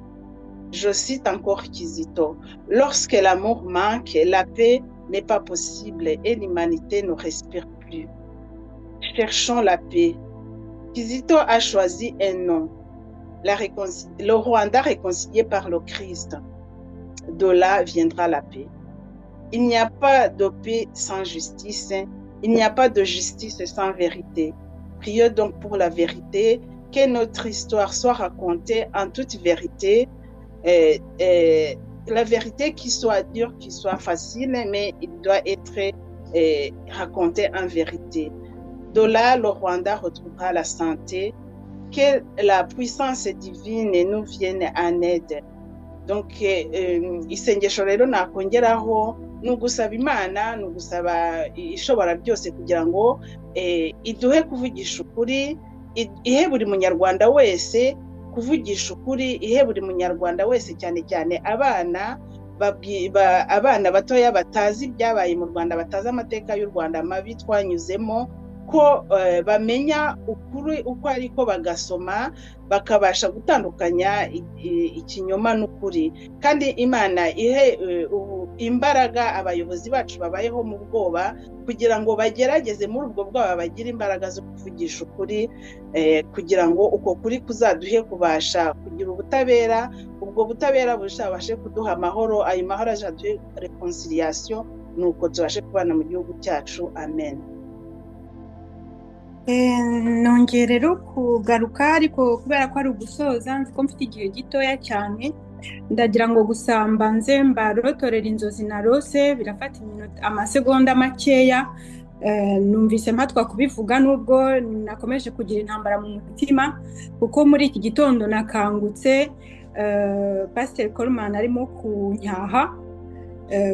Je cite encore Kizito. Lorsque l'amour manque, la paix n'est pas possible et l'humanité ne respire plus. Cherchons la paix. Kizito a choisi un nom. Le Rwanda réconcilié par le Christ. De là viendra la paix. Il n'y a pas de paix sans justice. Il n'y a pas de justice sans vérité. Prions donc pour la vérité, que notre histoire soit racontée en toute vérité. La vérité qui soit dure, qui soit facile, mais il doit être raconté en vérité. De là, le Rwanda retrouvera la santé, que la puissance divine nous vienne en aide. Donc, isengesho rero nakongeraho nugusaba Imana, nugusaba ishobora byose kugira ngo iduhe kuvugisha ukuri, ihe buri munyarwanda wese kuvugisha ukuri, ihe buri munyarwanda wese cyane cyane abana batoya batazi ibyabaye mu Rwanda, batazi amateka y'u Rwanda mabi twanyuzemo, ko bamenya ukuri uko ariko bagasoma bakabasha gutandukanya ikinyoma n'ukuri. Kandi Imana ihe imbaraga abayobozi bacu babayeho mu bwoba kugira ngo bagerageze muri ubwo bwoba bagira imbaraga zo kuvugisha ukuri, kugira ngo uko kuri kuzaduhe kubasha kugira ubutabera, ubwo butabera bushabashe kuduha amahoro, ayo mahoro azaduhe reconciliation, nuko tubashe kubana mu gihugu cyacu. Amen. Nongeye rero kugaruka, ariko kubera ko ari ugusoza nzi ko mfite igihe gitoya cyane, ndagira ngo gusa mbanze mbarotorera inzozi narose, birafata amasegonda makeya. Numvise mpatwa kubivuga nubwo nakomeje kugira intambara mu mutima, kuko muri iki gitondo nakangutse Pastor Coleman arimo kunyaha,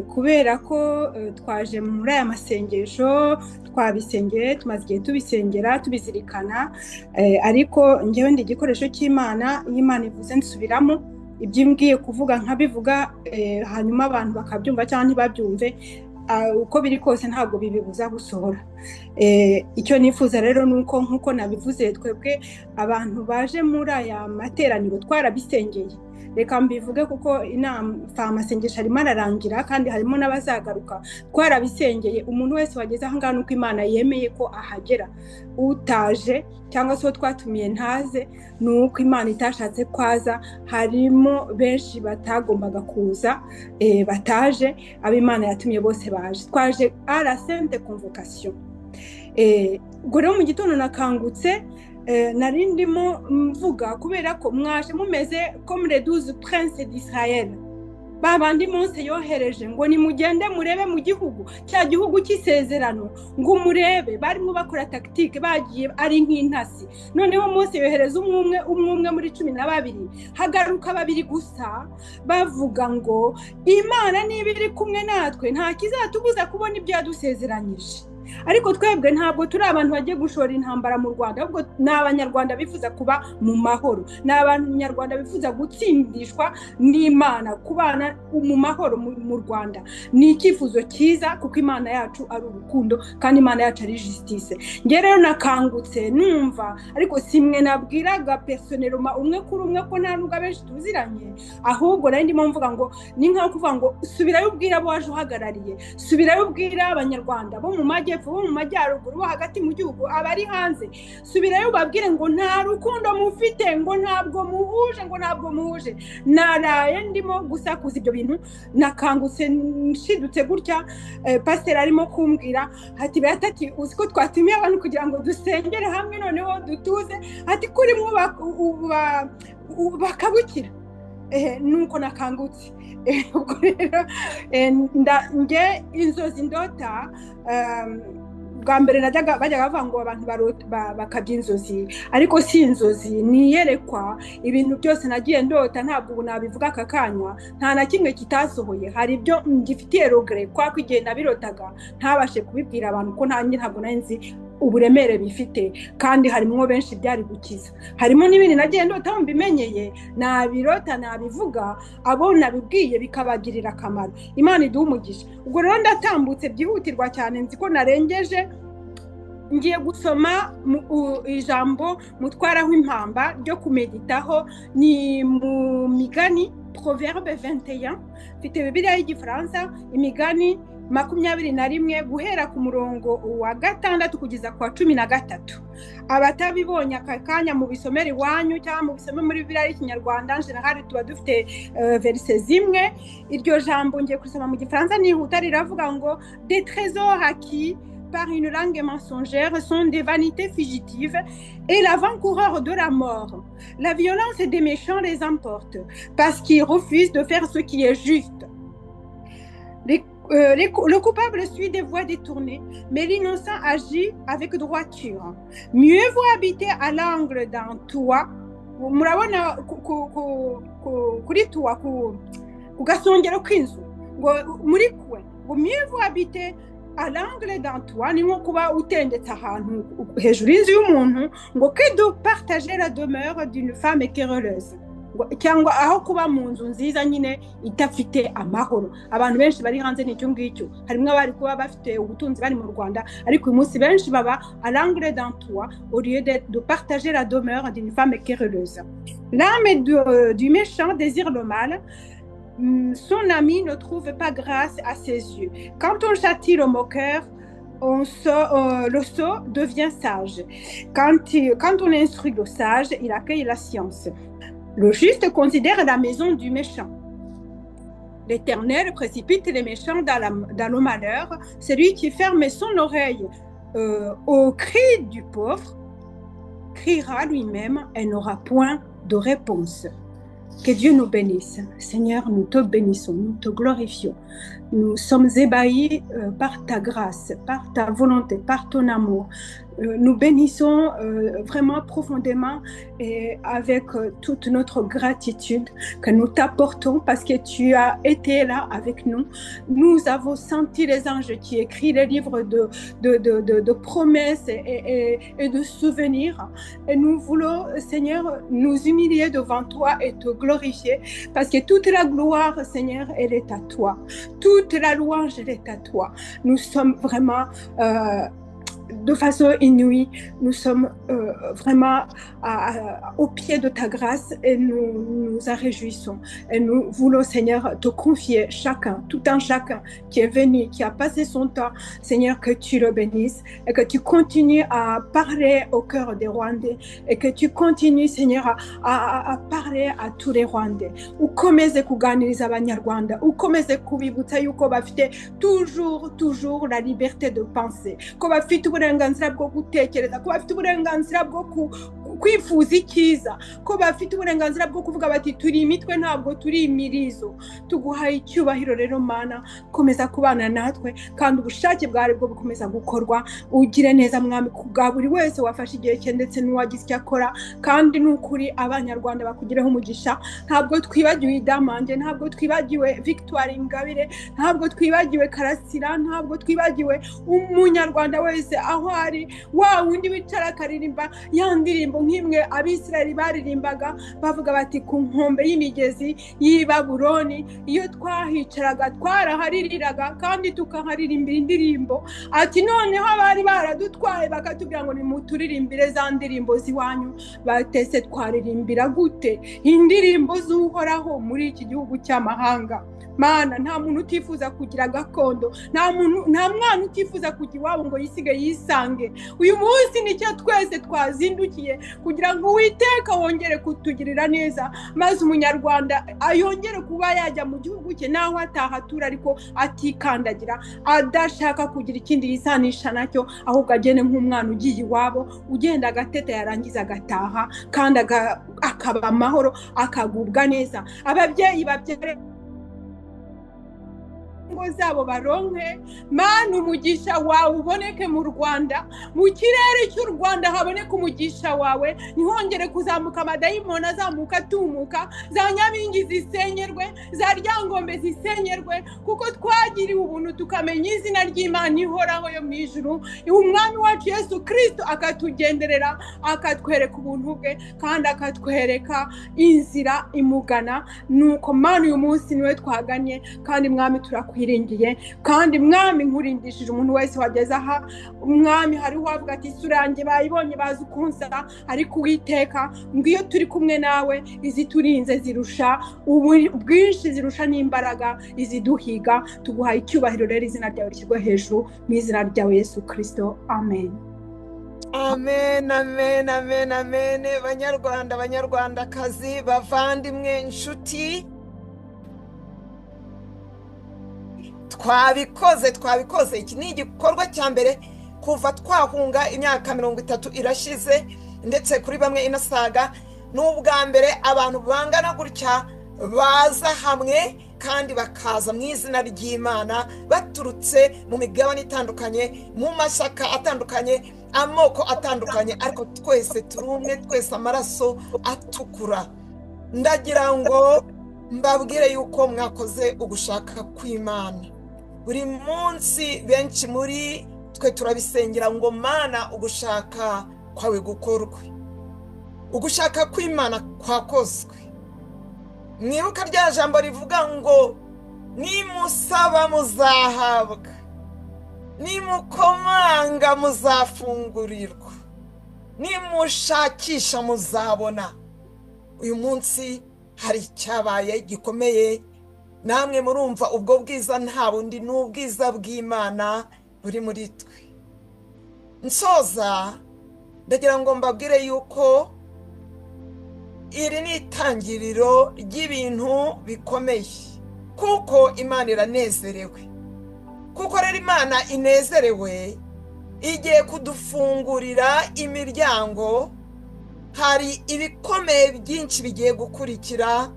kubera ko twaje muri aya masengesho, twabisengeye, tumaze igihe tubisengera tubizirikana, ariko njyewe ndi igikoresho cy'Imana. Iyo Imana ivuze nsubiramo, ibyo imbwiye kuvuga nkabivuga, hanyuma abantu bakabyumva cyangwa ntibabyumve, uko biri kose ntabwo bibibuza gusohora. Icyo nifuza rero nuko nkuko nabivuze, twebwe abantu baje muri aya materaniro twarabisengeye. Reka mbivuge kuko amasengesho arimo ararangira kandi harimo n'abazagaruka. Twarabisengeye, umuntu wese wageze aho ngaho nuko Imana yemeye ko ahagera. Utaje cyangwa se twatumiye ntaze, nuko Imana itashatse kwaza. Harimo benshi batagombaga kuza, bataje, abo Imana yatumye bose baje. Twaje à la sainte convocation. Ubwo rero mu gitondo nakangutse, nari ndimo mvuga kubera ko mwaje mumeze comme les 12 princes d'Israël, babandi Mose yohereje ngo nimugende murebe mu gihugu, cya gihugu cy'isezerano, ngo murebe. Barimo bakora tactique, bagiye ari nk'intasi. Noneho Mose yohereza umwe muri 12, hagaruka 2 gusa, bavuga ngo Imana niba iri kumwe natwe nta kizatubuza kubona ibyo yadusezeranyije. Ariko twebwe ntabwo turi abantu bagiye gushora intambara mu Rwanda, ahubwo ni abanyarwanda bifuza kuba mu mahoro, ni abanyarwanda bifuza gutsindishwa n'Imana, kubana mu mahoro mu Rwanda. Ni icyifuzo cyiza kuko Imana yacu ari urukundo kandi Imana yacu ari justice. Nge rero nakangutse numva, ariko simwe nabwiraga personnellement umwe kuri umwe ko nta nubwo benshi tuziranye, ahubwo nari ndimo mvuga ngo ni nka kuvuga ngo subirayo ubwira abo waje uhagarariye, subirayo ubwira abanyarwanda bo mu majyepfo, bo mu majyaruguru, bo hagati mu gihugu, abari hanze, subirayo babwire ngo nta rukundo mufite, ngo ntabwo muhuje. Naraye ndimo gusakuza ibyo bintu, nakangutse nshidutse gutya. Pastor arimo kumbwira ati Beatati, uziko twatumiye abantu kugira ngo dusengere hamwe, noneho dutuze, ati kuri mwo bakabukira. Nuko nakangutse. Ubwo rero nge inzozi ndota, bwa mbere bajyaga bavuga ngo abantu bakabya inzozi, ariko si inzozi, niyerekwa. Ibintu byose nagiye ndota ntabwo ubu nabivuga aka kanya, nta na kimwe kitasohoye. Hari ibyo ngifitiye regret kwa igihe nabirotaga ntabashe kubibwira abantu ko ntabwo nari nzi uburemere bifite kandi harimo benshi byari gukiza. Harimo n'ibindi nagiye ndota mbimenyeye nabirota nabivuga abo nabibwiye bikabagirira akamaro. Imana iduha umugisha. Ubwo rero ndatambutse byihutirwa cyane, nzi ko narengeje. Ngiye gusoma ijambo mutwaraho impamba ryo kumeditaho, ni mu Migani Proverbe 21, mfite Bibiliya y'Igifaransa, Imigani 21 guhera ku murongo wa 6 kugeza ku wa 13. Abatabibonye aka kanya mu bisomera iwanyu cyangwa mu bisome muri Bibiliya y'Ikinyarwanda, generali tuba dufite verse zimwe. Iryo jambo ngiye kusoma mu Gifaransa nihuta, riravuga ngo des trésors acquis par une langue mensongère sont des vanités fugitives et l'avant-coureur de la mort. La violence des méchants les emporte parce qu'ils refusent de faire ce qui est juste. Le coupable suit des voies détournées, mais l'innocent agit avec droiture. Mieux vaut habiter à l'angle d'un toit, murabona kuri toit ku gasongero k'inzu ngo muri kwe, ngo mieux vaut habiter à l'angle d'un toit, ni nko kuba utendetse ahantu hejuru y'inzu y'umuntu, ngo que de partager la demeure d'une femme querelleuse, cyangwa aho kuba mu nzu nziza nyine idafite amahoro. Abantu benshi bari hanze n'icyo ngicyo, harimo abari kuba bafite ubutunzi bari mu Rwanda, ariko uyu munsi benshi baba à l'angle d'un toit au lieu de partager la demeure d'une femme querelleuse. L'âme du méchant désire le mal, son ami ne trouve pas grâce à ses yeux. Quand on châtie le moqueur, le sot devient sage. Quand on instruit le sage, il accueille la science. Le juste considère la maison du méchant. L'Éternel précipite les méchants dans le malheur. Celui qui ferme son oreille au cri du pauvre criera lui-même et n'aura point de réponse. Que Dieu nous bénisse. Seigneur, nous te bénissons, nous te glorifions. Nous sommes ébahis par ta grâce, par ta volonté, par ton amour. Nous bénissons vraiment profondément et avec toute notre gratitude que nous t'apportons parce que tu as été là avec nous. Nous avons senti les anges qui écrivent les livres de promesses et de souvenirs. Et nous voulons, Seigneur, nous humilier devant toi et te glorifier parce que toute la gloire, Seigneur, elle est à toi. Toute la louange, elle est à toi. Nous sommes vraiment... de façon inouïe, nous sommes vraiment au pied de ta grâce et nous nous en réjouissons. Et nous voulons, Seigneur, te confier chacun, tout un chacun qui est venu, qui a passé son temps, Seigneur, que tu le bénisses et que tu continues à parler au cœur des Rwandais et que tu continues, Seigneur, à parler à tous les Rwandais. Ukomeze kuganiriza abanyarwanda, ukomeze kubibutsa yuko bafite toujours la liberté de penser, ko bafite uburenganzira bwo gutekereza, ko bafite uburenganzira bwo kwifuza icyiza, ko bafite uburenganzira bwo kuvuga bati turi imitwe ntabwo turi imirizo. Tuguhaye icyubahiro rero Mana, komeza kubana natwe kandi ubushake bwawe bwo bukomeza gukorwa. Ugire neza Mwami kubwa buri wese wafashe igihe cye ndetse n'uwagize icyo akora, kandi n'ukuri abanyarwanda bakugireho umugisha. Ntabwo twibagiwe Idamange, ntabwo twibagiwe Victoire Ingabire, ntabwo twibagiwe Karasira, ntabwo twibagiwe umunyarwanda wese aho ari, wa wundi wicara akaririmba ya ndirimbo nk'imwe Abisirayeli baririmbaga bavuga bati ku nkombe y'imigezi y'i Babuloni, iyo twahicaraga twarahaririraga kandi tukaharirimbira indirimbo. Ati noneho abari baradutwaye bakatubwira ngo nimuturirimbire za ndirimbo ziwanyu. Batese twaririmbira gute indirimbo z'uhoraho muri iki gihugu cy'amahanga? Mana, nta muntu utifuza kugira gakondo, nta mwana utifuza kujya iwabo ngo yisige yisange. Uyu munsi nicyo twese twazindukiye kugira ngo Uwiteka wongere kutugirira neza, maze umunyarwanda ayongere kuba yajya mu gihugu cye naho atahatura ariko atikandagira, adashaka kugira ikindi yisanisha nacyo, ahubwo agene nk'umwana ugiye iwabo, ugenda agateta yarangiza agataha kandi akaba amahoro, akagubwa neza. Ababyeyi babyere ngo zabo baronke. Mana umugisha wawe uboneke mu Rwanda, mu kirere cy'u Rwanda haboneke umugisha wawe, ntihongere kuzamuka amadayimoni azamuka atumuka, za nyabingi zisenyerwe, za ryangombe zisenyerwe, kuko twagiriwe ubuntu tukamenya izina ry'Imana ihoraho yo mu ijuru, umwami wacu Yesu Kristo akatugenderera, akatwereka ubuntu bwe kandi akatwereka inzira imugana. Nuko Mana uyu munsi niwe twaganye, kandi mwami turakwiringiye, kandi mwami nkurindishije umuntu wese wageze aha. Mwami hari wavuga ati isura yanjye bayibonye bazi ukunsa, ariko Uwiteka ngo iyo turi kumwe nawe iziturinze zirusha ubwinshi, zirusha n'imbaraga iziduhiga. Tuguhaye icyubahiro rero, izina ryawe rishyirwe hejuru, mu izina ryawe Yesu Kristo, amen. Amen, amen, amen, amen. Banyarwanda, banyarwandakazi, bavandimwe, inshuti, twabikoze. Iki ni igikorwa cya mbere kuva twahunga, imyaka 30 irashize, ndetse kuri bamwe inasaga. N'ubwa mbere abantu bangana gutya baza hamwe kandi bakaza mu izina ry'Imana, baturutse mu migabane itandukanye, mu mashyaka atandukanye, amoko atandukanye, ariko twese turi umwe, twese amaraso atukura. Ndagira ngo mbabwire yuko mwakoze ugushaka kw'Imana. Buri munsi benshi muri twe turabisengera ngo Mana ugushaka kwawe gukorwe, ugushaka kw'Imana kwakozwe. Mwibuka rya jambo rivuga ngo nimusaba muzahabwa, nimukomanga muzafungurirwa, nimushakisha muzabona. Uyu munsi hari icyabaye gikomeye, namwe murumva ubwo bwiza nta bundi n'ubwiza bw'Imana buri muri twe. Nsoza ndagira ngo mbabwire yuko iri ni itangiriro ry'ibintu bikomeye, kuko Imana iranezerewe. Kuko rero Imana inezerewe, igiye kudufungurira imiryango. Hari ibikomeye byinshi bigiye gukurikira.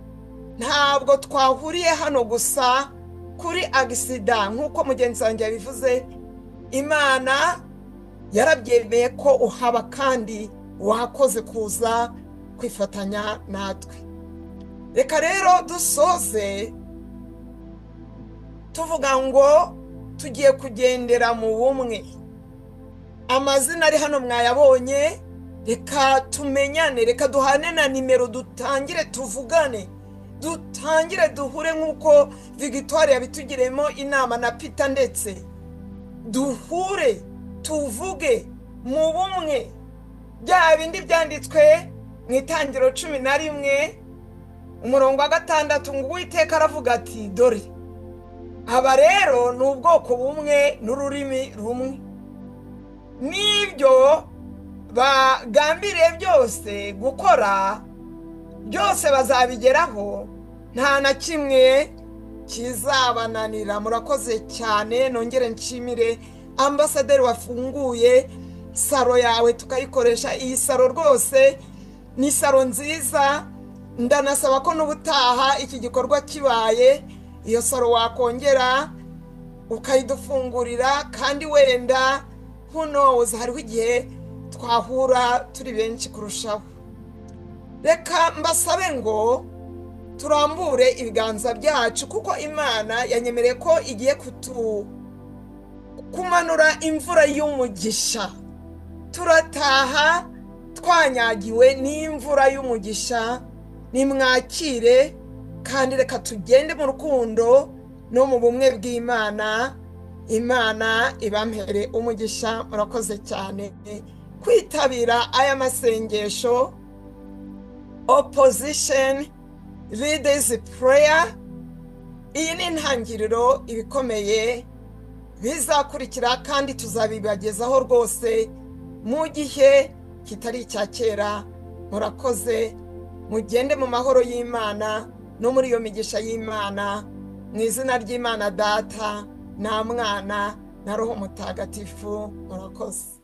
Ntabwo twahuriye hano gusa kuri agisida nk'uko mugenzi wanjye yabivuze. Imana yarabyemeye ko uhaba, kandi wakoze kuza kwifatanya natwe. Reka rero dusoze tuvuga ngo tugiye kugendera mu bumwe. Amazina ari hano mwayabonye, reka tumenyane, reka duhane na nimero, dutangire tuvugane, dutangire duhure nk'uko Victoire yabitugiremo inama na Peter, ndetse duhure tuvuge mu bumwe. Bya bindi byanditswe mu itangiriro 11 umurongo wa 6 ngo Uwiteka aravuga ati dore aba rero ni ubwoko bumwe n'ururimi rumwe, n'ibyo bagambiriye byose gukora byose bazabigeraho, nta na kimwe kizabananira. Murakoze cyane. Nongere nshimire ambasaderi wafunguye saro yawe tukayikoresha. Iyi saro rwose ni saro nziza. Ndanasaba ko n'ubutaha iki gikorwa kibaye, iyo saro wakongera ukayidufungurira, kandi wenda who knows, hariho igihe twahura turi benshi kurushaho. Reka mbasabe ngo turambure ibiganza byacu, kuko Imana yanyemereye ko igiye kumanura imvura y'umugisha. Turataha twanyagiwe n'imvura y'umugisha. Nimwakire, kandi reka tugende mu rukundo no mu bumwe bw'Imana. Imana ibampere umugisha. Murakoze cyane kwitabira aya masengesho, Opposition Leaders Prayer. Iyi ni intangiriro ibikomeye bizakurikira, kandi tuzabibagezaho rwose mu gihe kitari icya kera. Murakoze, mugende mu mahoro y'Imana no muri iyo migisha y'Imana, mu izina ry'Imana Data na Mwana na Roho Mutagatifu. Murakoze.